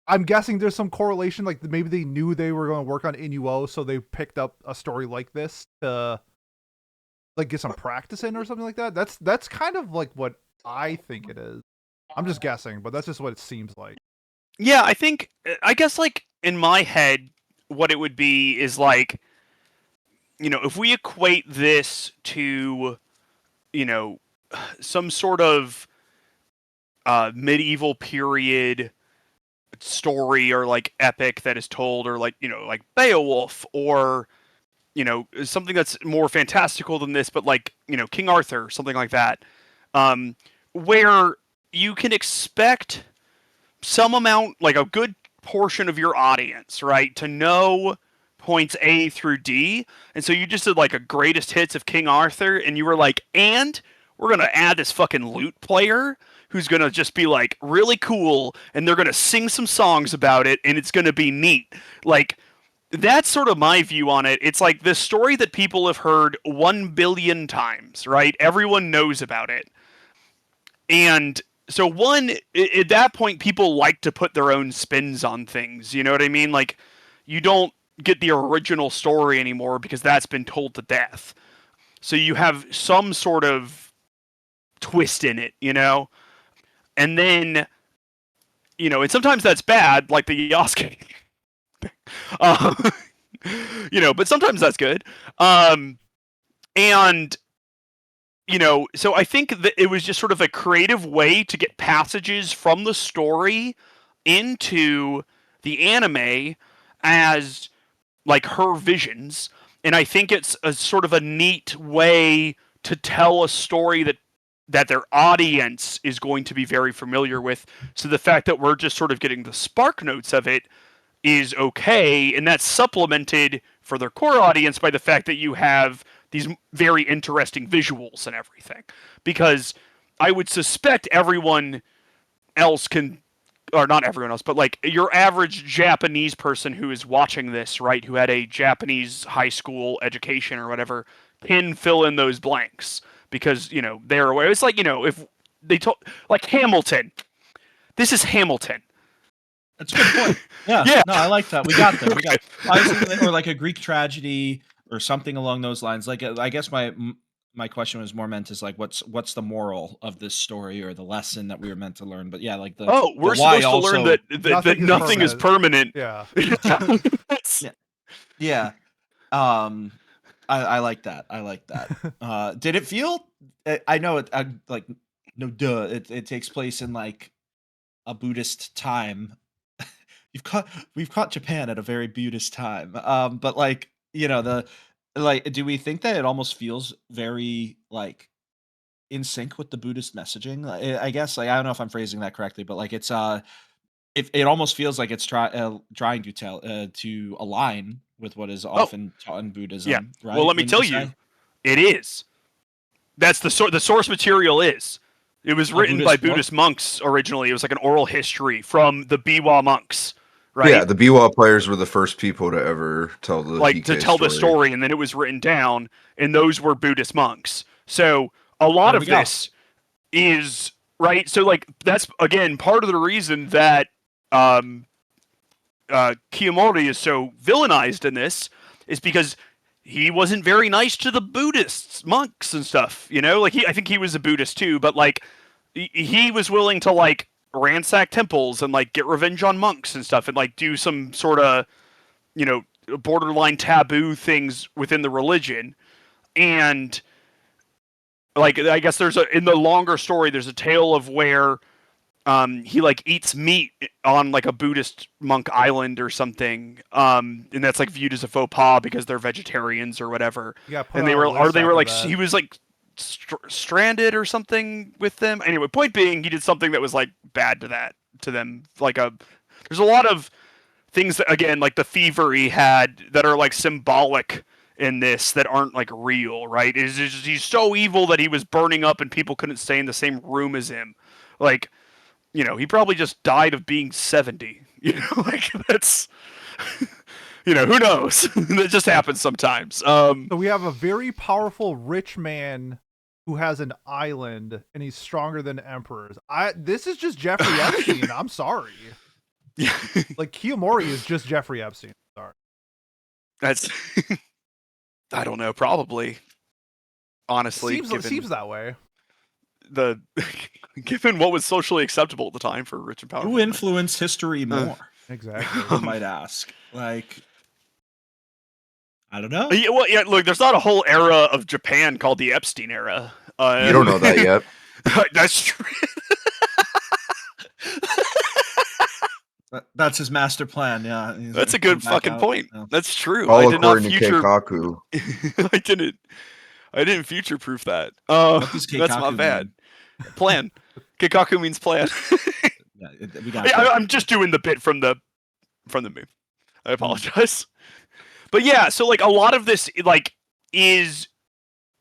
I'm guessing there's some correlation. Like maybe they knew they were going to work on Inuo, so they picked up a story like this to like get some practice in or something like that. That's kind of like what I think it is. I'm just guessing, but that's just what it seems like. Yeah, I guess like in my head, what it would be is like, if we equate this to, you know, some sort of medieval period story or like epic that is told, or like like Beowulf, or something that's more fantastical than this, but like King Arthur, something like that, um, where you can expect some amount, like a good portion of your audience, right, to know points A through D, and so you just did like a greatest hits of King Arthur, and you were like, and we're gonna add this fucking lute player who's gonna just be like really cool, and they're gonna sing some songs about it, and it's gonna be neat. Like, that's sort of my view on it. It's like this story that people have heard 1 billion times, right? Everyone knows about it. And so, at that point, people like to put their own spins on things. You know what I mean? Like, you don't get the original story anymore because that's been told to death. So you have some sort of twist in it, And then, and sometimes that's bad, like the Yasuke. uh, but sometimes that's good. And so I think that it was just sort of a creative way to get passages from the story into the anime as like her visions. And I think it's a sort of a neat way to tell a story that their audience is going to be very familiar with. So the fact that we're just sort of getting the spark notes of it is okay, and that's supplemented for their core audience by the fact that you have these very interesting visuals and everything. Because I would suspect everyone else can, or not everyone else, but like your average Japanese person who is watching this, right, who had a Japanese high school education or whatever, can fill in those blanks because, they're aware. It's like, if they told, like Hamilton, this is Hamilton. That's a good point. Yeah. Yeah. No, I like that. We got there. I was thinking, or like a Greek tragedy or something along those lines. Like, I guess my question was more meant as like, what's the moral of this story or the lesson that we were meant to learn? But yeah, like we're why supposed to learn that nothing is permanent. Yeah. Yeah. I like that. I like that. Did it feel? I know it. Like no, duh. It takes place in like a Buddhist time. We've caught Japan at a very Buddhist time. But like do we think that it almost feels very like in sync with the Buddhist messaging. I guess like I don't know if I'm phrasing that correctly, but like it's it almost feels like it's trying to align with what is Oh, often taught in Buddhism, yeah. right? Well, let me Wouldn't you tell you, say? it is. That's the source material is. It was A written by Buddhist book? Buddhist monks originally. It was like an oral history from the Biwa monks, Yeah, right? the Biwa players were the first people to ever tell the Like to Heike tell the story. story, and then it was written down, and those were Buddhist monks. So a lot There we of go. this is right. So like that's again part of the reason that um, Kiyomori is so villainized in this is because he wasn't very nice to the Buddhists, monks and stuff. You know, like I think he was a Buddhist too, but like he was willing to like ransack temples and like get revenge on monks and stuff, and like do some sort of borderline taboo things within the religion. And like I guess in the longer story there's a tale of where he like eats meat on like a Buddhist monk island or something, and that's like viewed as a faux pas because they're vegetarians or whatever. You got put And on a list they were after like that. he was like stranded or something with them. Anyway, point being, he did something that was like bad to them. There's a lot of things that again like the thievery had that are like symbolic in this that aren't like real, right? He's so evil that he was burning up and people couldn't stay in the same room as him, like he probably just died of being 70. Like that's, who knows? That just happens sometimes. So we have a very powerful rich man who has an island, and he's stronger than emperors. This is just Jeffrey Epstein. I'm sorry. Yeah, Like Kiyomori is just Jeffrey Epstein. Sorry. that's, I don't know, probably. Honestly, Seems that way. the given what was socially acceptable at the time for rich and powerful. Who influenced history more? Exactly. You might ask. Like, I don't know. Yeah, well, yeah. Look, there's not a whole era of Japan called the Epstein era. You don't know that yet. That's true. That's his master plan. Yeah, That's a good fucking point. Yeah. That's true. All I did not according to future. Keikaku. I didn't future proof that. What does That's Keikaku my bad. mean? Plan. Keikaku means plan. Yeah, we got I'm just doing the bit from the movie. I apologize. But yeah, so like a lot of this like is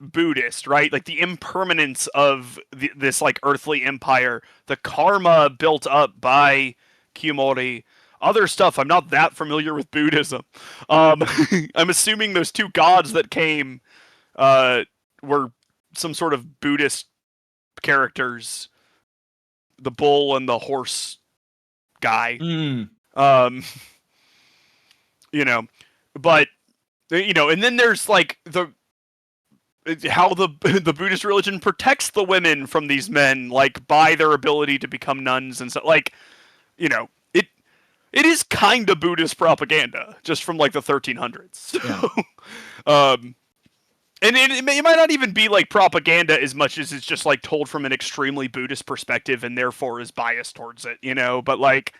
Buddhist, right? Like the impermanence of this like earthly empire, the karma built up by Kiyomori, other stuff. I'm not that familiar with Buddhism. I'm assuming those two gods that came were some sort of Buddhist characters, the bull and the horse guy. But and then there's like how the Buddhist religion protects the women from these men, like by their ability to become nuns and stuff. Like, it is kind of Buddhist propaganda, just from like the 1300s. So, Yeah. And it might not even be like propaganda as much as it's just like told from an extremely Buddhist perspective and therefore is biased towards it, But like,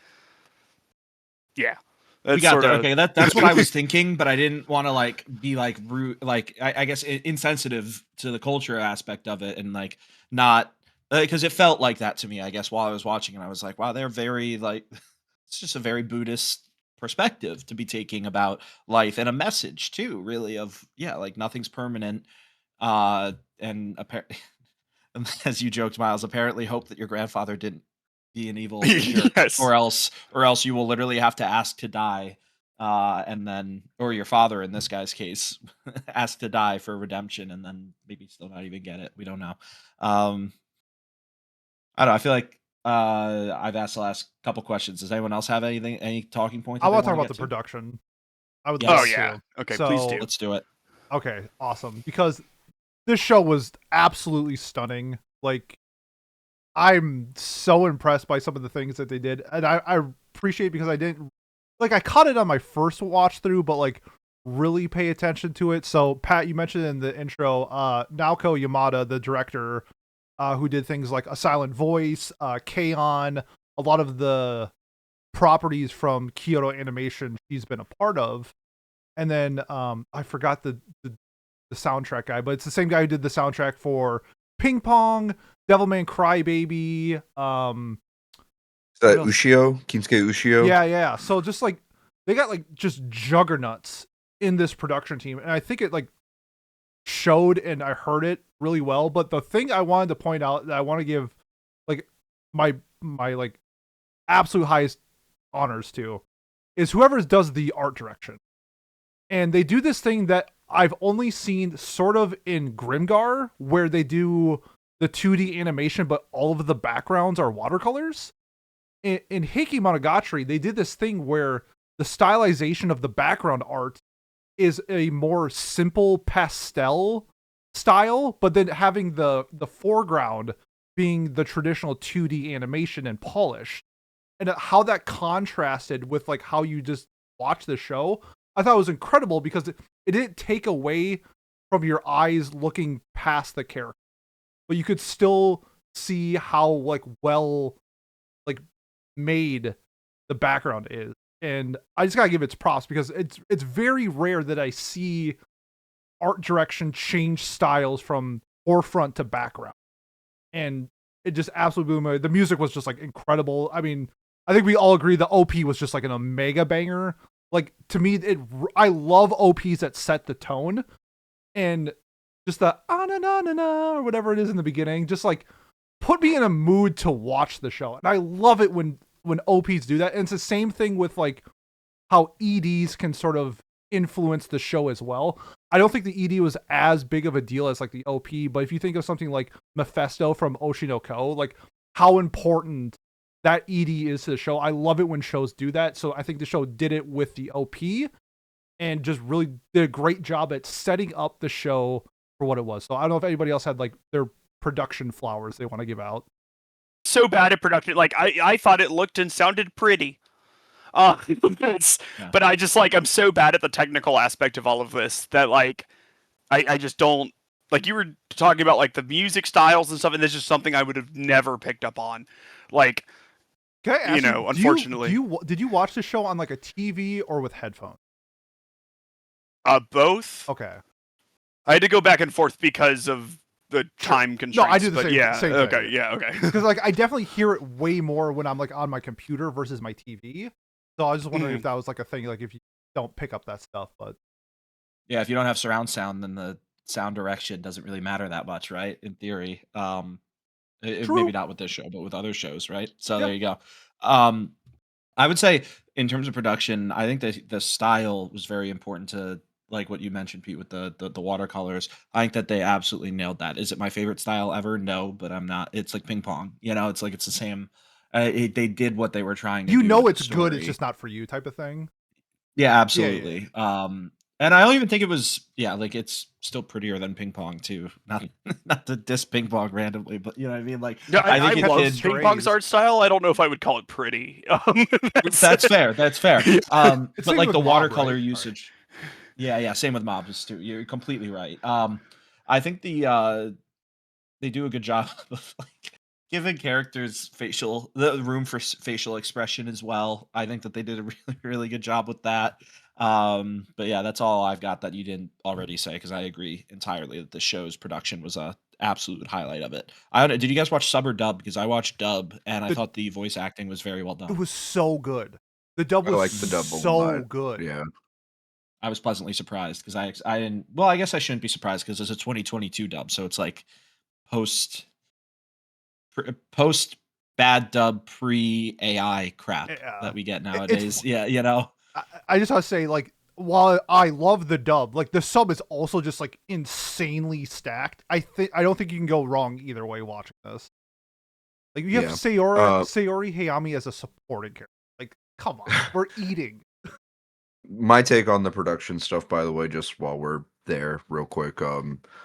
yeah. We got there. Okay, that's what I was thinking, but I didn't want to like be like rude, like I guess insensitive to the culture aspect of it, and like not because it felt like that to me. I guess while I was watching, and I was like, wow, they're very like it's just a very Buddhist perspective to be taking about life and a message too, really of like nothing's permanent, and apparently, as you joked, Miles, apparently hope that your grandfather didn't be an evil jerk, Yes. or else you will literally have to ask to die, and then or your father in this guy's case ask to die for redemption and then maybe still not even get it. We don't know. I don't know. I feel like I've asked the last couple questions. Does anyone else have any talking points? I want to talk about the production. I would Yes. love Oh yeah. to. Okay, So- please do. Let's do it. Okay, awesome. Because this show was absolutely stunning. Like, I'm so impressed by some of the things that they did. And I appreciate because I didn't, like, I caught it on my first watch through, but, like, really pay attention to it. So, Pat, you mentioned in the intro, Naoko Yamada, the director, who did things like A Silent Voice, K-On!, a lot of the properties from Kyoto Animation she's been a part of. And then I forgot the soundtrack guy, but it's the same guy who did the soundtrack for Ping Pong, Devilman Crybaby, Is that what else? Ushio? Kinsuke Ushio? Yeah. So just like they got like just juggernauts in this production team, and I think it like showed and I heard it really well. But the thing I wanted to point out that I want to give like my like absolute highest honors to is whoever does the art direction. And they do this thing that I've only seen sort of in Grimgar, where they do the 2D animation, but all of the backgrounds are watercolors. In Heike Monogatari, they did this thing where the stylization of the background art is a more simple pastel style, but then having the foreground being the traditional 2D animation and polished. And how that contrasted with like how you just watch the show, I thought it was incredible because it didn't take away from your eyes looking past the character, but you could still see how like well like made the background is. And I just gotta give it props because it's very rare that I see art direction change styles from forefront to background, and it just absolutely blew me away. The music was just like incredible. I mean, I think we all agree the OP was just like an omega banger. Like to me, I love OPs that set the tone, and just the na na na na or whatever it is in the beginning, just like put me in a mood to watch the show. And I love it when OPs do that. And it's the same thing with like how EDs can sort of influence the show as well. I don't think the ED was as big of a deal as like the OP, but if you think of something like Mephisto from Oshinoko, like how important that ED is to the show. I love it when shows do that. So I think the show did it with the OP and just really did a great job at setting up the show for what it was. So I don't know if anybody else had like their production flowers they want to give out. So bad at production. Like I thought it looked and sounded pretty. But I just like I'm so bad at the technical aspect of all of this that like I just don't like you were talking about like the music styles and stuff, and this is something I would have never picked up on. Like can I ask you, unfortunately. Did you watch the show on like a TV or with headphones? Both. Okay. I had to go back and forth because of the time constraints. No, I do the same thing. Okay, yeah, okay. Because like I definitely hear it way more when I'm like on my computer versus my TV. So I was just wondering if that was like a thing, like if you don't pick up that stuff. But yeah, if you don't have surround sound, then the sound direction doesn't really matter that much, right? In theory, maybe not with this show, but with other shows, right? So there you go. I would say in terms of production, I think the style was very important to like what you mentioned, Pete, with the watercolors. I think that they absolutely nailed that. Is it my favorite style ever? No, but I'm not. It's like ping pong. You know, it's like it's the same. They did what they were trying to do. You know it's good. It's just not for you, type of thing. Yeah, absolutely. Yeah. And I don't even think it was. Yeah, like it's still prettier than ping pong too. Not to diss ping pong randomly, but you know what I mean. Like yeah, I think I love ping pong's art style. I don't know if I would call it pretty. That's fair. That's fair. But like the watercolor right? usage. Right. Yeah. Same with mobs too. You're completely right. I think they do a good job of like giving characters the room for facial expression as well. I think that they did a really, really good job with that. But yeah, that's all I've got that you didn't already say, because I agree entirely that the show's production was a absolute highlight of it. Did you guys watch sub or dub? Because I watched dub and I thought the voice acting was very well done. It was so good. The dub was so good. Yeah. I was pleasantly surprised because I didn't. Well, I guess I shouldn't be surprised because it's a 2022 dub, so it's like post bad dub, pre AI crap that we get nowadays. Yeah, you know. I just want to say, like, while I love the dub, like the sub is also just like insanely stacked. I don't think you can go wrong either way watching this. Like you have Sayori Hayami as a supporting character. Like, come on, we're eating. My take on the production stuff, by the way, just while we're there real quick,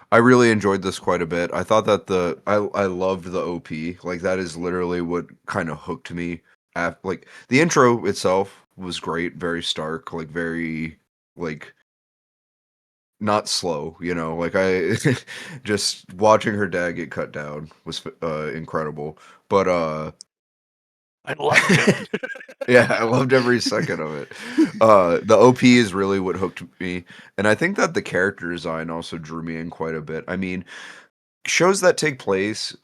I really enjoyed this quite a bit. I thought that I loved the OP. Like that is literally what kind of hooked me. Like the intro itself was great, very stark, like very like not slow, you know, like I just watching her dad get cut down was incredible. But I loved it. yeah, I loved every second of it. The OP is really what hooked me, and I think that the character design also drew me in quite a bit. I mean, shows that take place,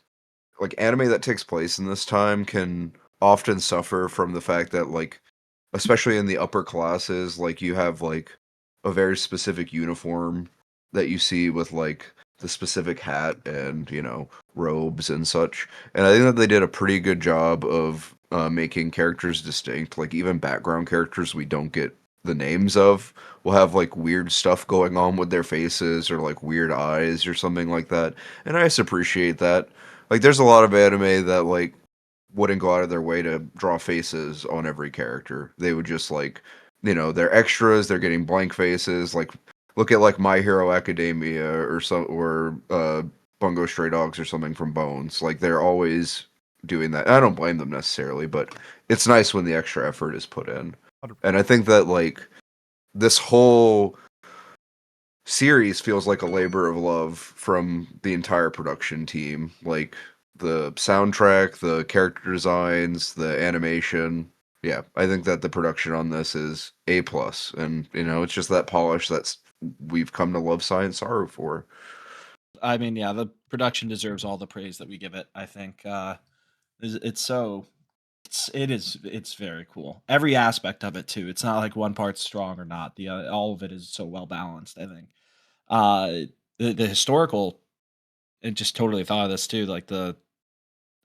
like anime that takes place in this time, can often suffer from the fact that, like, especially in the upper classes, like you have like a very specific uniform that you see with like the specific hat and, you know, robes and such. And I think that they did a pretty good job of making characters distinct. Like even background characters we don't get the names of will have like weird stuff going on with their faces or like weird eyes or something like that. And I just appreciate that. Like there's a lot of anime that like wouldn't go out of their way to draw faces on every character. They would just like, you know, they're extras, they're getting blank faces. Like look at like My Hero Academia or Bungo Stray Dogs or something from Bones. Like they're always doing that. I don't blame them necessarily, but it's nice when the extra effort is put in. And I think that like this whole series feels like a labor of love from the entire production team. Like the soundtrack, the character designs, the animation. Yeah, I think that the production on this is A plus, and you know, it's just that polish that's we've come to love Science Saru for. I mean, yeah, the production deserves all the praise that we give it. I think it's very cool. Every aspect of it too. It's not like one part's strong or not. The all of it is so well balanced. I think the historical. It just totally thought of this too. Like the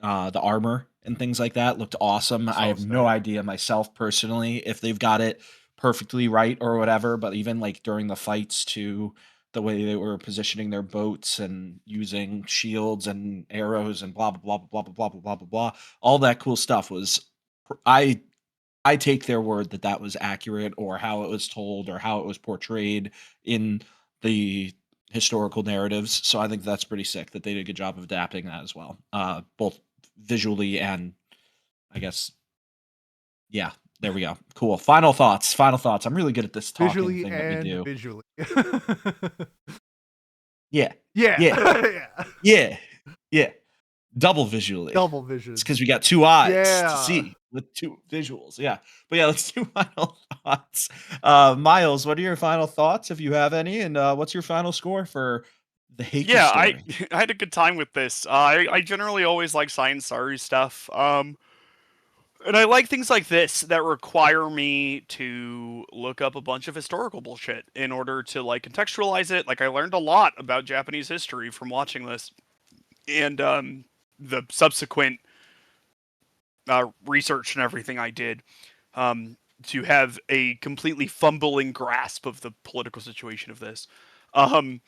armor and things like that looked awesome. I have no idea myself personally if they've got it perfectly right or whatever, but even like during the fights too, the way they were positioning their boats and using shields and arrows and blah blah blah blah blah blah blah blah blah blah, all that cool stuff was I I take their word that that was accurate or how it was told or how it was portrayed in the historical narratives. So I think that's pretty sick that they did a good job of adapting that as well, both visually and I guess, yeah. There we go. Cool. Final thoughts. Final thoughts. I'm really good at this talking Visually thing that we and do. visually. Yeah. Yeah. Yeah. Yeah. Yeah. Yeah. Double visually. Double It's vision. because we got two eyes Yeah. to see with two visuals. Yeah. But yeah, let's do final thoughts. Miles, what are your final thoughts if you have any? And what's your final score for the Heike Yeah, story? I had a good time with this. I generally always like Science Saru stuff. And I like things like this that require me to look up a bunch of historical bullshit in order to like contextualize it. Like I learned a lot about Japanese history from watching this, and the subsequent research and everything I did to have a completely fumbling grasp of the political situation of this. I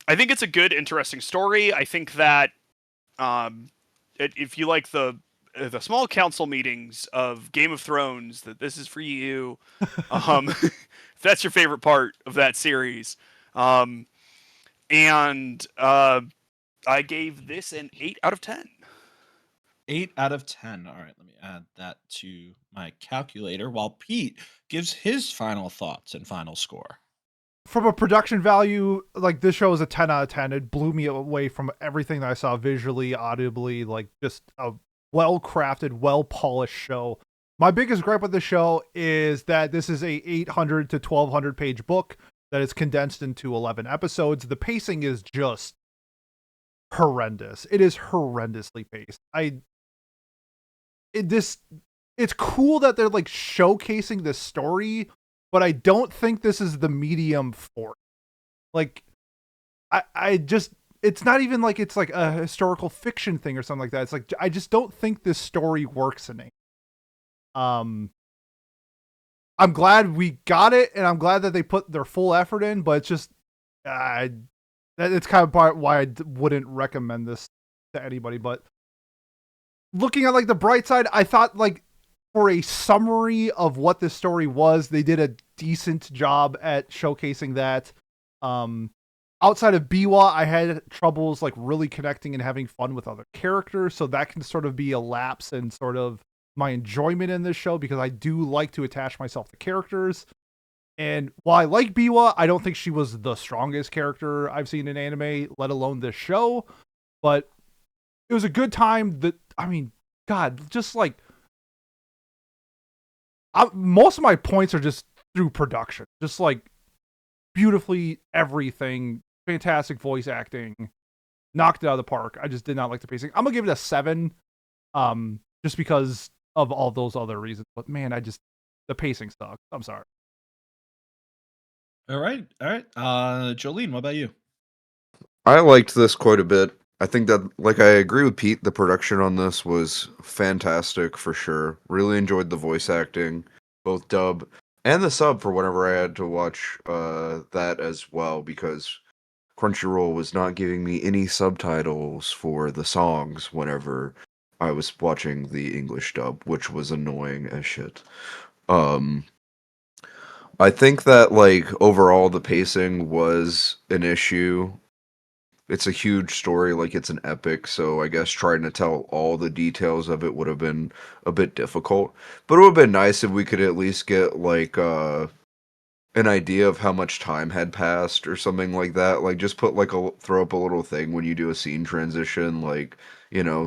think it's a good, interesting story. I think that if you like the small council meetings of Game of Thrones, that this is for you. If that's your favorite part of that series. And I gave this an 8 out of 10. 8 out of 10. All right, let me add that to my calculator while Pete gives his final thoughts and final score. From a production value, like this show is a 10 out of 10. It blew me away from everything that I saw visually, audibly, like just a well-crafted, well-polished show. My biggest gripe with the show is that this is a 800 to 1200 page book that is condensed into 11 episodes. The pacing is just horrendous. It is horrendously paced. It's cool that they're like showcasing this story, but I don't think this is the medium for it. Like, I just, it's not even like it's like a historical fiction thing or something like that. It's like, I just don't think this story works in it. I'm glad we got it, and I'm glad that they put their full effort in, but it's just, it's kind of part why I wouldn't recommend this to anybody. But looking at like the bright side, I thought like for a summary of what this story was, they did a decent job at showcasing that. Outside of Biwa, I had troubles like really connecting and having fun with other characters, so that can sort of be a lapse in sort of my enjoyment in this show, because I do like to attach myself to characters. And while I like Biwa, I don't think she was the strongest character I've seen in anime, let alone this show. But it was a good time. That, I mean, God, just like most of my points are just through production, just like beautifully everything, fantastic voice acting. knocked it out of the park. I just did not like the pacing. I'm gonna give it a 7, just because of all those other reasons. But man, the pacing sucks. I'm sorry. All right. Jolene, what about you? I liked this quite a bit. I think that, like, I agree with Pete. The production on this was fantastic for sure. Really enjoyed the voice acting, both dub and the sub for whenever I had to watch that as well, because Crunchyroll was not giving me any subtitles for the songs whenever I was watching the English dub, which was annoying as shit. Um, I think that, like, overall the pacing was an issue. It's a huge story, like it's an epic, so I guess trying to tell all the details of it would have been a bit difficult. But it would have been nice if we could at least get like an idea of how much time had passed or something like that. Like just put like throw up a little thing when you do a scene transition, like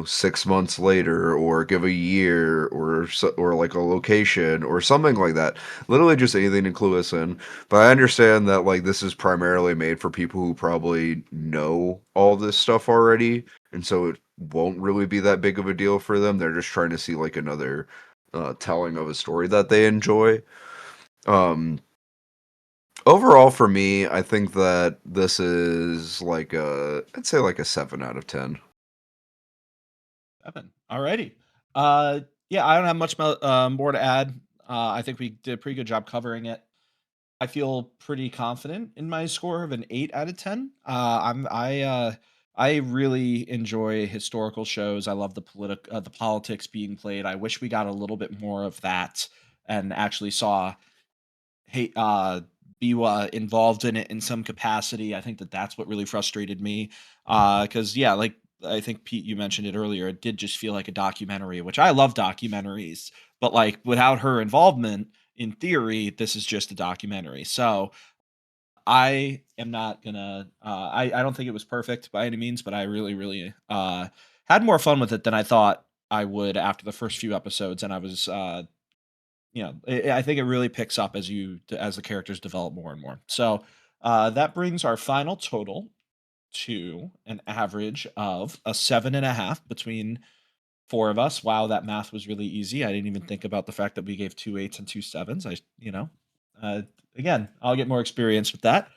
6 months later, or give a year, or like a location or something like that. Literally just anything to clue us in. But I understand that like this is primarily made for people who probably know all this stuff already, and so it won't really be that big of a deal for them. They're just trying to see like another telling of a story that they enjoy. Um, Overall, for me, I think that this is like I'd say like a 7 out of 10. 7. Alrighty. Yeah, I don't have much more to add. I think we did a pretty good job covering it. I feel pretty confident in my score of an 8 out of 10. I really enjoy historical shows. I love the politics being played. I wish we got a little bit more of that and actually saw Biwa involved in it in some capacity. I think that's what really frustrated me. Because yeah, like I think Pete, you mentioned it earlier. It did just feel like a documentary, which I love documentaries, but like without her involvement, in theory, this is just a documentary. So I am not gonna. I don't think it was perfect by any means, but I really had more fun with it than I thought I would after the first few episodes, and I was I think it really picks up as as the characters develop more and more. So that brings our final total to an average of a 7.5 between four of us. Wow, that math was really easy. I didn't even think about the fact that we gave 2 8s and 2 7s. Uh, again, I'll get more experience with that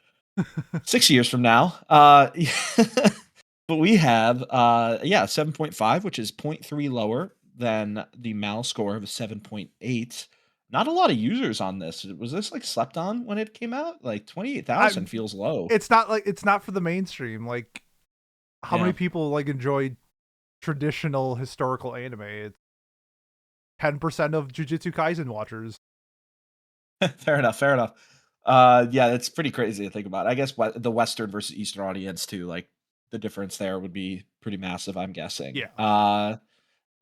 6 years from now. But we have 7.5, which is 0.3 lower than the Mal score of a 7.8. Not a lot of users on this. Was this like slept on when it came out? Like 28,000 feels low. It's not for the mainstream. Like, how many people like enjoy traditional historical anime? It's 10% of Jujutsu Kaisen watchers. Fair enough. Yeah, it's pretty crazy to think about. I guess the Western versus Eastern audience too. Like the difference there would be pretty massive, I'm guessing. Yeah.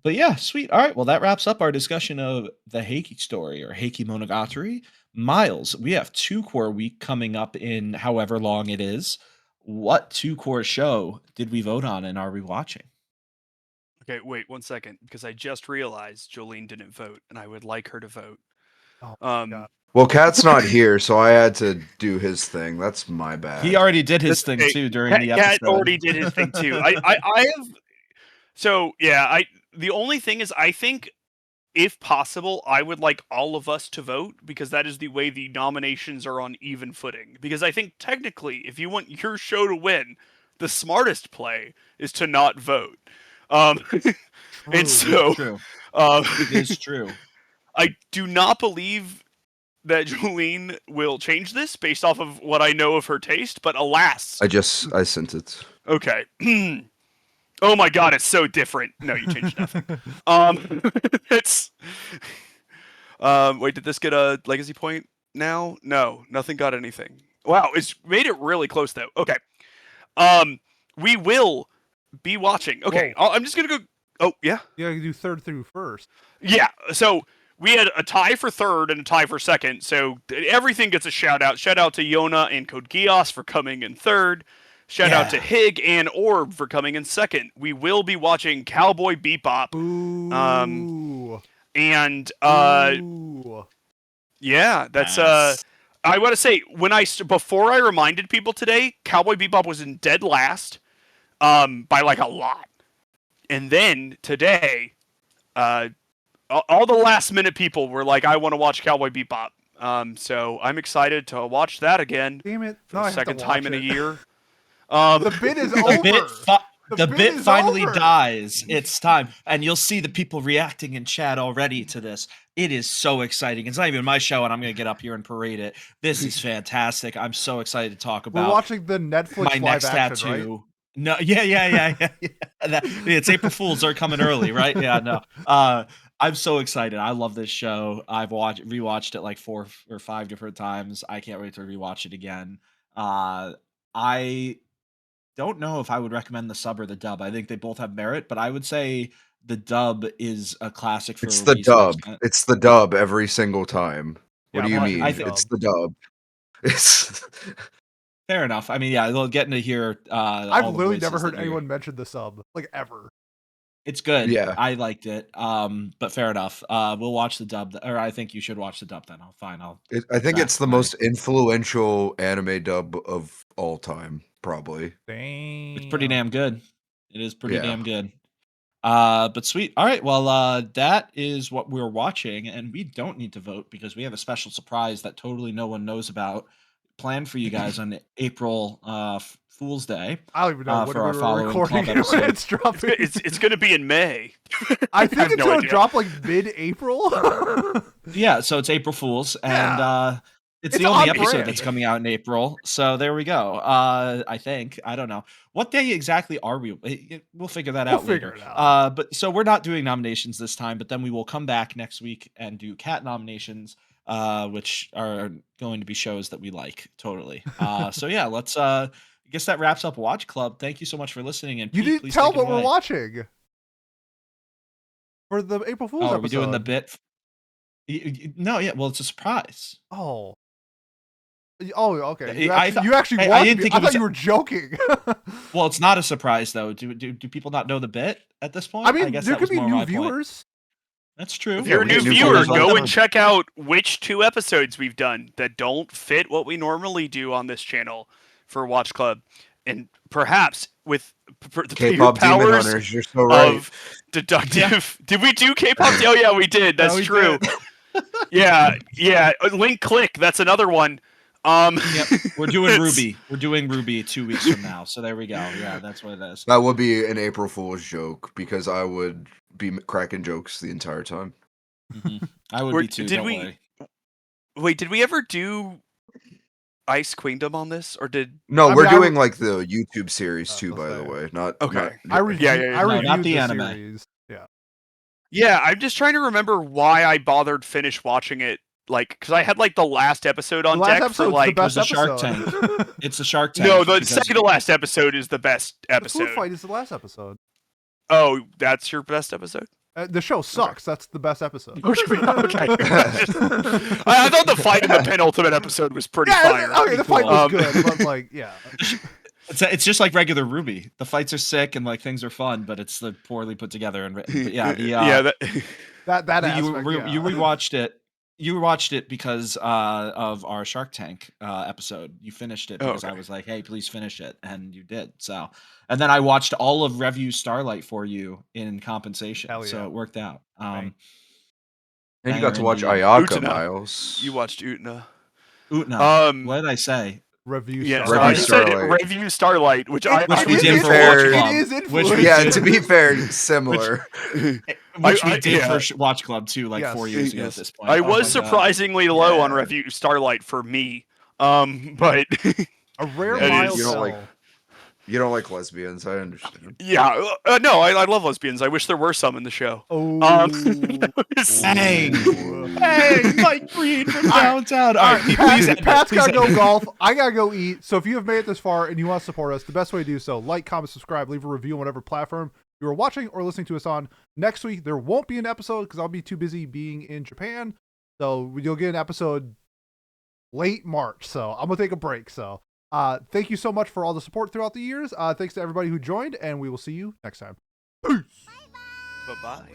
But yeah, sweet. All right. Well, that wraps up our discussion of the Heike story or Heike Monogatari. Miles, we have 2-core week coming up in however long it is. What 2-core show did we vote on and are we watching? Okay, wait 1 second, because I just realized Jolene didn't vote, and I would like her to vote. Oh, Um, Well, Cat's not here, so I had to do his thing. That's my bad. He already did his That's thing okay. too during the Cat episode. already did his thing too. I have. So yeah, the only thing is, I think if possible, I would like all of us to vote, because that is the way the nominations are on even footing. Because I think technically, if you want your show to win, the smartest play is to not vote. And so, True. um, It is true. I do not believe that Jolene will change this based off of what I know of her taste, but alas. I sent it. Okay. Oh my god, it's so different. No, you changed nothing. It's wait, did this get a legacy point now? No, nothing got anything. Wow, it's made it really close though. Okay. We will be watching. Okay, I'm just gonna go. Oh yeah. Yeah, you do third through first. Yeah. So we had a tie for third and a tie for second. So everything gets a shout out. Shout out to Yona and Code Geass for coming in third. Shout out to Hig and Orb for coming in second. We will be watching Cowboy Bebop. Ooh. And Ooh. yeah, that's Yes. I want to say before I reminded people today, Cowboy Bebop was in dead last. by like a lot. And then today, all the last minute people were like, I want to watch Cowboy Bebop. So I'm excited to watch that again Damn it! for No, the I have to second time watch in a it. year. The bit is over. The bit is finally over. dies. It's time. And you'll see the people reacting in chat already to this. It is so exciting. It's not even my show, and I'm going to get up here and parade it. This is fantastic. I'm so excited to talk We're about watching the Netflix my live next action, tattoo. right? No, yeah. It's April Fools are coming early, right? Yeah, no. I'm so excited. I love this show. I've rewatched it like 4 or 5 different times. I can't wait to rewatch it again. I don't know if I would recommend the sub or the dub. I think they both have merit, but I would say the dub is a classic for It's a the reason. dub. It's the dub every single time. What do you watching mean? the It's dub. the dub. It's Fair enough. I mean, yeah, they'll get to hear. I've all the literally never voices heard that you're- anyone mention the sub, like ever. It's good. Yeah. I liked it. But fair enough. We'll watch the dub, or I think you should watch the dub then. Fine. I think it's the Fine. most influential anime dub of all time, probably. Dang. It's pretty damn good. It is pretty Yeah. damn good. But sweet. All right. Well, that is what we're watching, and we don't need to vote because we have a special surprise that totally no one knows about planned for you guys on April Fool's Day. I don't even know when for we our were following recording club it when episode. it's dropping. It's going to be in May. I think have it's no gonna idea. drop like mid-April. Yeah, so it's April Fool's, and Yeah. it's It's the only on episode brand. that's coming out in April. So there we go. I think I don't know what day exactly are we. We'll figure that We'll out figure later. it out. But so we're not doing nominations this time, but then we will come back next week and do cat nominations, which are going to be shows that we like totally. So yeah, let's. I guess that wraps up Watch Club. Thank you so much for listening. And You Pete, didn't please tell take it what we're away. watching for the April Fool's Oh, are episode. we doing the bit? No, yeah. Well, it's a surprise. Oh. Oh, okay. I thought- You actually I wanted didn't me. think I it was thought you were joking. Well, it's not a surprise though. Do people not know the bit at this point? I mean, guess there that could was be more new my point. viewers. That's true. If you're a we new get new viewer, viewers all go the and time. check out which 2 episodes we've done that don't fit what we normally do on this channel for Watch Club. And perhaps with the K-pop Demon powers Hunters, you're so right. of deductive. Did we do K-pop? Oh yeah, we did. That's Yeah, we true. did. Yeah. Link click. That's another one. Yep, we're doing It's- Ruby. We're doing Ruby 2 weeks from now. So there we go. Yeah, that's what it is. That would be an April Fool's joke because I would be cracking jokes the entire time. Mhm. I would We're- be too. did Don't we- worry. Wait, did we ever do Ice Queendom on this, or did? No, I we're mean, I doing like the YouTube series Oh, too, by the okay. way. Not Okay. I reviewed. yeah. I No, reviewed not the the anime. series. Yeah. Yeah, I'm just trying to remember why I bothered finish watching it. Like, because I had like the last episode on The last deck for episode's like. the best was a Shark episode. It's the Shark Tank. No, the because- second to last episode is the best The episode. food fight is the last episode. Oh, that's your best episode? The show sucks. That's the best episode. Okay. I thought the fight in the penultimate episode was pretty Yeah, fire. okay, the fight was Cool. good, but like, yeah. It's just like regular Ruby. The fights are sick and like things are fun, but it's the poorly put together and written. But yeah, the yeah. That you aspect, yeah. you rewatched it. You watched it because of our Shark Tank episode. You finished it Oh, because I okay. was like, "Hey, please finish it," and you did. So, and then I watched all of Review Starlight for you in compensation. Hell So yeah. it worked out. Thanks. And you got to watch Indeed. Ayaka, Utena. Miles. You watched Utena. Utna. What did I say? Review. Yeah, Starlight. I Review said Starlight. Review Starlight, which It- Which I we it did is for fair. Watch Club. It is Which influential. we Yeah, did. to be fair, similar. Which we did yeah. for Watch Club too, like Yes. 4 years ago at Yes. this point. I Oh was my God. surprisingly low on Yeah. Review Starlight for me. But A rare It is- mild You don't cell. like- You don't like lesbians, I understand. yeah, no, I love lesbians. I wish there were some in the show. Oh. Dang. Ooh. Hey, Mike Green from downtown. All All right, right, please end it, Pat's please gotta end go it. golf. I gotta go eat. So if you have made it this far and you want to support us, the best way to do so: like, comment, subscribe, leave a review on whatever platform you are watching or listening to us on. Next week there won't be an episode because I'll be too busy being in Japan. So you'll get an episode late March. So I'm gonna take a break. So thank you so much for all the support throughout the years. Thanks to everybody who joined, and we will see you next time. Peace. Bye bye.